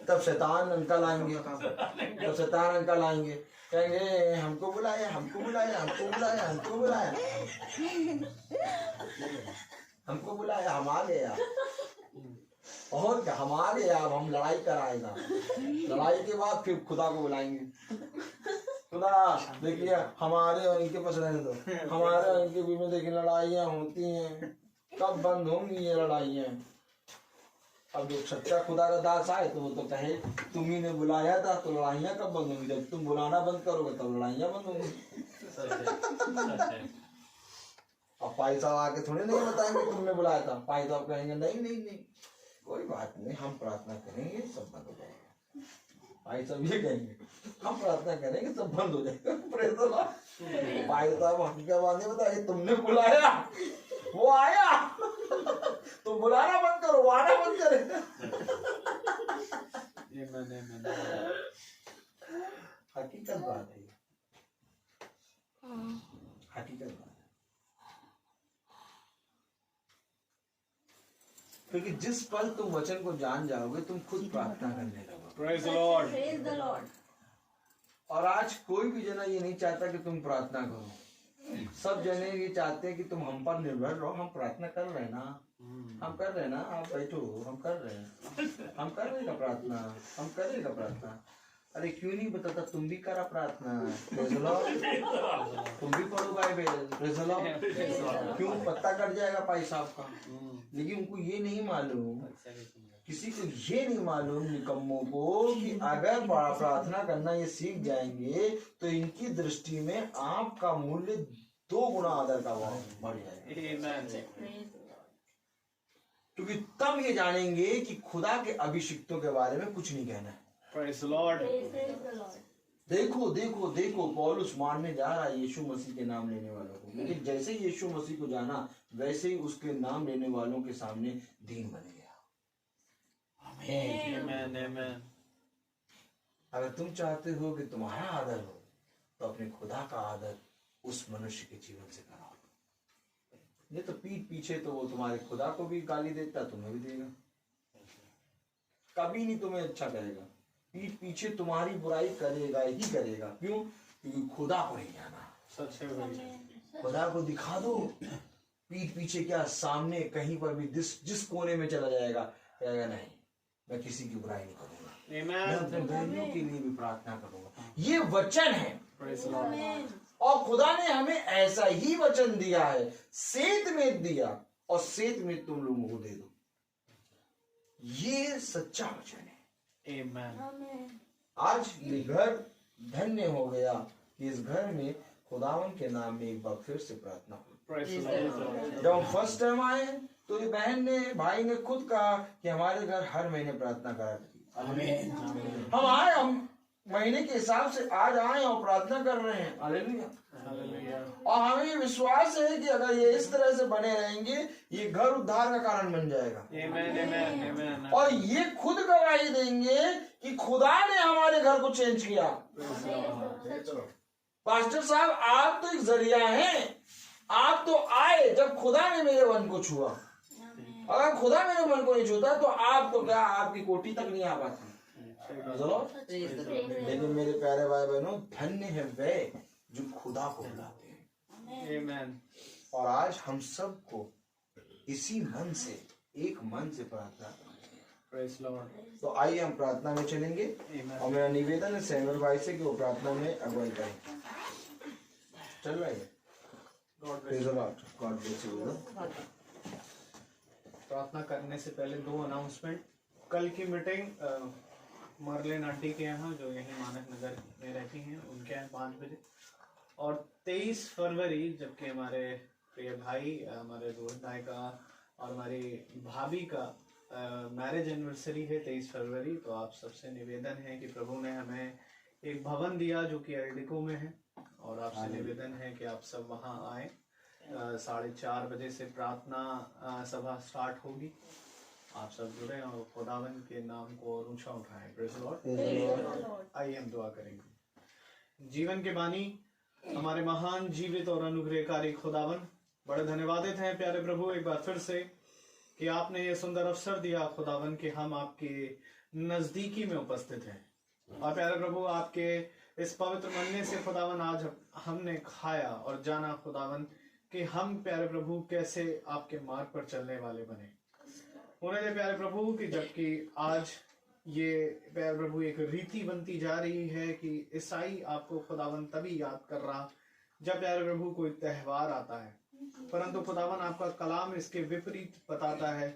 तब शैतान अंकल आएंगे, तब शैतान अंकल आएंगे, कहेंगे हमको बुलाया, हमको बुलाया, हमको बुलाया, हमको बुलाया, हमको बुलाया, हम आ गए। और क्या, हम आ गए, अब हम लड़ाई कराएगा। लड़ाई के बाद फिर खुदा को बुलाएंगे। खुदा देखिए हमारे और इनके पास रहने दो, हमारे और इनके बीच में देखिए लड़ाइयाँ होती हैं, कब बंद होंगी ये लड़ाइयाँ? अब एक सच्चा खुदा का दास आए तो वो तो कहे तुम ही ने बुलाया था, तो लड़ाइयाँ कब बंद होंगी? जब तुम बुलाना बंद करोगे तब लड़ाइयाँ बंद होंगी। अब भाई साहब आके थोड़े नहीं बताएंगे तुमने बुलाया था। भाई साहब कहेंगे नहीं नहीं नहीं कोई बात नहीं, हम प्रार्थना करेंगे सब बंद हो जाएगा। भाई साहब ये कहेंगे हम प्रार्थना करेंगे सब बंद हो जाएगा। Praise the Lord. भाई साहब हम क्या बात नहीं बताइए, तुमने बुलाया वो आया, तुम बुलाना बंद करो वो आना बंद करेगा। Amen. Amen. हकीकत बात है, हकीकत बात है। क्योंकि जिस पल तुम वचन को जान जाओगे तुम खुद प्रार्थना करने लगोगे। Praise the Lord. Praise the Lord. और आज कोई भी जना ये नहीं चाहता कि तुम प्रार्थना करो। सब जने ये चाहते हैं कि तुम हम पर निर्भर रहो। हम प्रार्थना कर रहे हैं ना, हम कर रहे हैं ना, आप बैठो, हम कर रहे हैं, हम कर रहे हैं प्रार्थना, हम करेगा प्रार्थना। अरे क्यों नहीं बताता, तुम भी करा प्रार्थना। Praise the Lord. तुम भी पढ़ो बाइबल। Praise the Lord. क्यों पत्ता कट जाएगा भाई साहब का? लेकिन उनको ये नहीं मालूम, किसी को ये नहीं मालूम निकम्मों को कि अगर प्रार्थना करना ये सीख जाएंगे तो इनकी दृष्टि में आपका मूल्य 2 गुना आदर का भाव बढ़ जाएगा। Amen. क्योंकि तब ये जानेंगे कि खुदा के अभिषिक्तों के बारे में कुछ नहीं कहना है। Praise the Lord. Praise the Lord. देखो देखो देखो, पौलुस मारने जा रहा है यीशु मसीह के नाम लेने वालों को, लेकिन जैसे ही यीशु मसीह को जाना वैसे ही उसके नाम लेने वालों के सामने दीन बन गया। Amen. Amen. अगर तुम चाहते हो कि तुम्हारा आदर हो तो अपने खुदा का आदर उस मनुष्य के जीवन से कराओ। ये तो पीठ पीछे तो वो तुम्हारे खुदा को भी गाली देता, तुम्हें भी देगा, कभी नहीं तुम्हें अच्छा करेगा। पीठ पीछे तुम्हारी बुराई करेगा ही करेगा। क्यों? क्योंकि खुदा को नहीं जाना। सच है भाई। खुदा को दिखा दो, पीठ पीछे क्या, सामने कहीं पर भी जिस कोने में चला जाएगा, कहेगा नहीं मैं किसी की बुराई नहीं करूंगा, मैं अपने बहनों के लिए भी प्रार्थना करूंगा। ये वचन है, Praise the Lord. और खुदा ने हमें ऐसा ही वचन दिया है, सेत में दिया और सेत में तुम लोगों को दे दो। ये सच्चा वचन है। Amen. आज ये घर धन्य हो गया कि इस घर में खुदावन के नाम में एक बार फिर से प्रार्थना हुई। Praise the Lord. जब हम फर्स्ट टाइम आए तो ये बहन ने, भाई ने खुद कहा कि हमारे घर हर महीने प्रार्थना करा करती। हम आए, हम महीने के हिसाब से आज आए और प्रार्थना कर रहे हैं। हालेलुया। Hallelujah. और हमें ये विश्वास है कि अगर ये इस तरह से बने रहेंगे, ये घर उद्धार का कारण बन जाएगा। Amen. Amen. Amen. और ये खुद गवाही देंगे कि खुदा ने हमारे घर को चेंज किया। पास्टर साहब, आप तो एक जरिया हैं, आप तो आए जब खुदा ने मेरे मन को छुआ। अगर खुदा मेरे मन को नहीं छूता तो आप तो क्या, आपकी कोठी तक नहीं आ पाती। लेकिन मेरे प्यारे भाई बहनों, धन्य है वे जो खुदा को बुलाते हैं। Amen. और आज हम सबको इसी मन से, एक मन से प्रार्थना करें। Praise the Lord. तो आइए हम प्रार्थना में चलेंगे। Amen. और मेरा निवेदन है सैमुअल भाई से कि वो प्रार्थना में अगुवाई करें। चल रहा है। God bless Praise you. the Lord. God bless you, brother. प्रार्थना करने से पहले 2 अनाउंसमेंट। कल की मीटिंग मरलिन आंटी के यहाँ, जो यही मानक नगर में रहती हैं, उनके यहाँ 5 बजे। और 23 फरवरी जबकि हमारे प्रिय भाई, हमारे रोहित भाई का और हमारी भाभी का मैरिज एनिवर्सरी है 23 फरवरी। तो आप सबसे निवेदन है कि प्रभु ने हमें एक भवन दिया जो कि एल्डिको में है, और आपसे निवेदन है कि आप सब वहाँ आए। 4:30 बजे से प्रार्थना सभा स्टार्ट होगी। आप सब जुड़े और खुदावन के नाम को और ऊंचा उठाएं। Praise the Lord. आइए हम दुआ करेंगे। जीवन के बानी, हमारे महान जीवित और अनुग्रहकारी खुदावन, बड़े धन्यवादित हैं प्यारे प्रभु एक बार फिर से कि आपने ये सुंदर अवसर दिया खुदावन कि हम आपके नजदीकी में उपस्थित हैं। और प्यारे प्रभु, आपके इस पवित्र मन्ने से खुदावन आज हमने खाया और जाना खुदावन कि हम प्यारे प्रभु कैसे आपके मार्ग पर चलने वाले बने। होने दे प्यारे प्रभु कि जबकि आज ये प्यारे प्रभु एक रीति बनती जा रही है कि ईसाई आपको खुदावन तभी याद कर रहा जब प्यारे प्रभु कोई त्योहार आता है, परंतु खुदावन आपका कलाम इसके विपरीत बताता है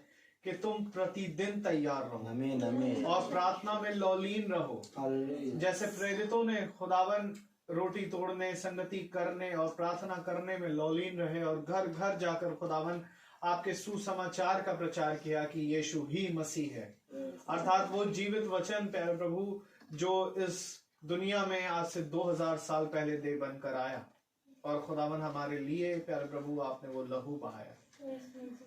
कि तुम प्रतिदिन तैयार रहो। आमीन, आमीन। और प्रार्थना में लौलीन रहो। हालेलुया। जैसे प्रेरितों ने खुदावन रोटी तोड़ने, संगति करने और प्रार्थना करने में लौलीन रहे और घर घर जाकर खुदावन आपके सुसमाचार का प्रचार किया कि यीशु ही मसीह है, अर्थात वो जीवित वचन प्यारे प्रभु जो इस दुनिया में आज से 2000 साल पहले दे बनकर आया। और खुदावन हमारे लिए प्यारे प्रभु आपने वो लहू बहाया,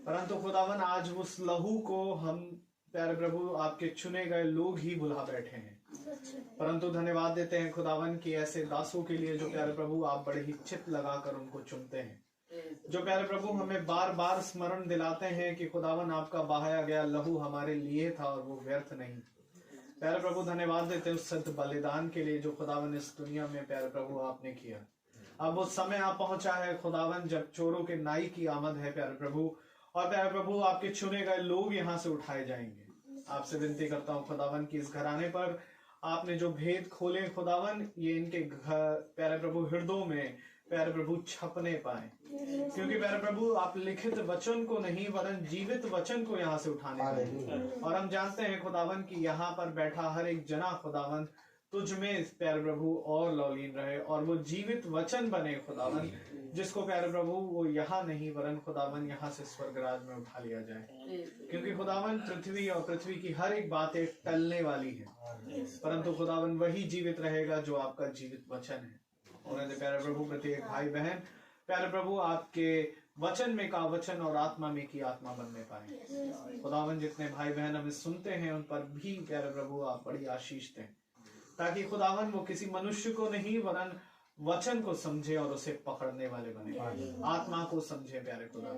परंतु खुदावन आज उस लहू को हम प्यारे प्रभु आपके चुने गए लोग ही भुला बैठे हैं। परंतु धन्यवाद देते हैं खुदावन की ऐसे दासों के लिए जो प्यारे प्रभु आप बड़े ही चित्त लगाकर उनको चुनते हैं, जो प्यारे प्रभु हमें बार बार स्मरण दिलाते हैं कि खुदावन आपका बहाया गया लहू हमारे लिए था और वो व्यर्थ नहीं। प्यारे प्रभु धन्यवाद देते हैं उस सत्य बलिदान के लिए जो खुदावन इस दुनिया में प्यारे प्रभु आपने किया। अब वो समय आ पहुंचा है खुदावन जब चोरों के नाई की आमद है प्यारे प्रभु, और प्यारे प्रभु आपके चुने गए लोग यहाँ से उठाए जाएंगे। आपसे विनती करता हूँ खुदावन की इस घराने पर आपने जो भेद खोले खुदावन, ये इनके घर प्यारे प्रभु हृदयों में प्यारे प्रभु छपने पाए, क्योंकि प्यारे प्रभु आप लिखित वचन को नहीं वरन जीवित वचन को यहाँ से उठाने पाए। और हम जानते हैं खुदावन कि यहाँ पर बैठा हर एक जना खुदावन तुझ में प्यारे प्रभु और लौलीन रहे और वो जीवित वचन बने खुदावन, जिसको प्यारे प्रभु वो यहाँ नहीं वरन खुदावन यहाँ से स्वर्गराज में उठा लिया जाए, क्योंकि खुदावन पृथ्वी और पृथ्वी की हर एक बातें टलने वाली है, परंतु खुदावन वही जीवित रहेगा जो आपका जीवित वचन है। उन्हें प्यारे प्रभु प्रत्येक भाई बहन प्यारे प्रभु आपके वचन में का वचन और आत्मा में की आत्मा बनने पाए। खुदावन जितने भाई बहन हमें सुनते हैं उन पर भी प्यारे प्रभु आप बड़ी आशीष दें, ताकि खुदावन वो किसी मनुष्य को नहीं वरन वचन को समझे और उसे पकड़ने वाले बने, आत्मा को समझे। प्यारे खुदा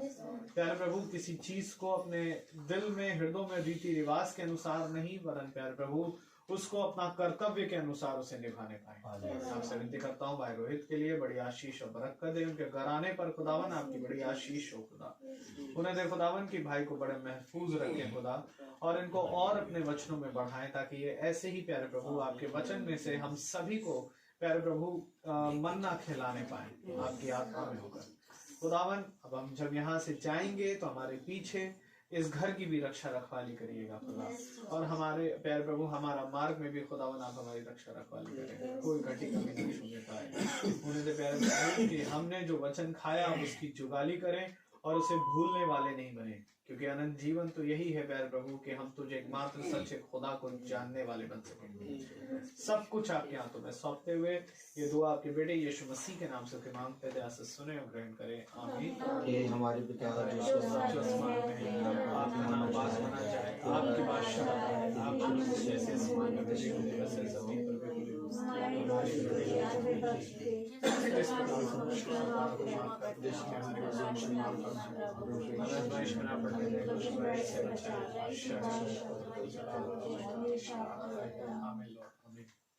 प्यारे प्रभु किसी चीज को अपने दिल में हृदय में रीति रिवाज के अनुसार नहीं वरन प्यारे प्रभु उसको अपना कर्तव्य के अनुसार उसे निभाने पाए। आपसे विनती करता हूँ भाई रोहित के लिए बड़ी आशीष और बरकत दे, उनके घराने पर खुदावन आपकी बड़ी आशीष हो खुदा। उन्हें दे खुदावन की भाई को बड़े महफूज रखें खुदा, और इनको और अपने वचनों में बढ़ाएं, ताकि ये ऐसे ही प्यारे प्रभु आपके वचन में से हम सभी को प्यारे प्रभु मन्ना खिलाने पाए आपकी आत्मा में होकर। खुदावन अब हम जब यहाँ से जाएंगे तो हमारे पीछे इस घर की भी रक्षा रखवाली करिएगा खुदा, और हमारे प्यारे प्रभु हमारा मार्ग में भी खुदावन आप हमारी रक्षा रखवाली करें, कोई घटी कमी नहीं छूने पाए। उन्हें तो प्यारे प्रभु कि हमने जो वचन खाया उसकी जुगाली करें और उसे भूलने वाले नहीं बने, क्योंकि अनंत जीवन तो यही है प्यारे प्रभु कि हम तुझे एकमात्र सच्चे खुदा को जानने वाले बन सकें। सब कुछ आपके हाथों में सौंपते हुए ये दुआ आपके बेटे यीशु मसीह के नाम से मांगते हैं, से सुने और ग्रहण करें, आमीन। ये हमारे पिता जो आसमान में है, आपका नाम पास माना जाए, आपकी बादशाह आए, आपकी जैसे आसमान में बनी हुई वैसे जमीन पर भी बनी हुई। हमारी इस प्रकार देश में हमारे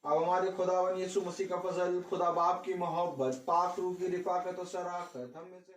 अब हमारे खुदावन यीशु मसीह का फजल, खुदा बाप की मोहब्बत, पाक रूह की रिफाकत और शराकत हम में से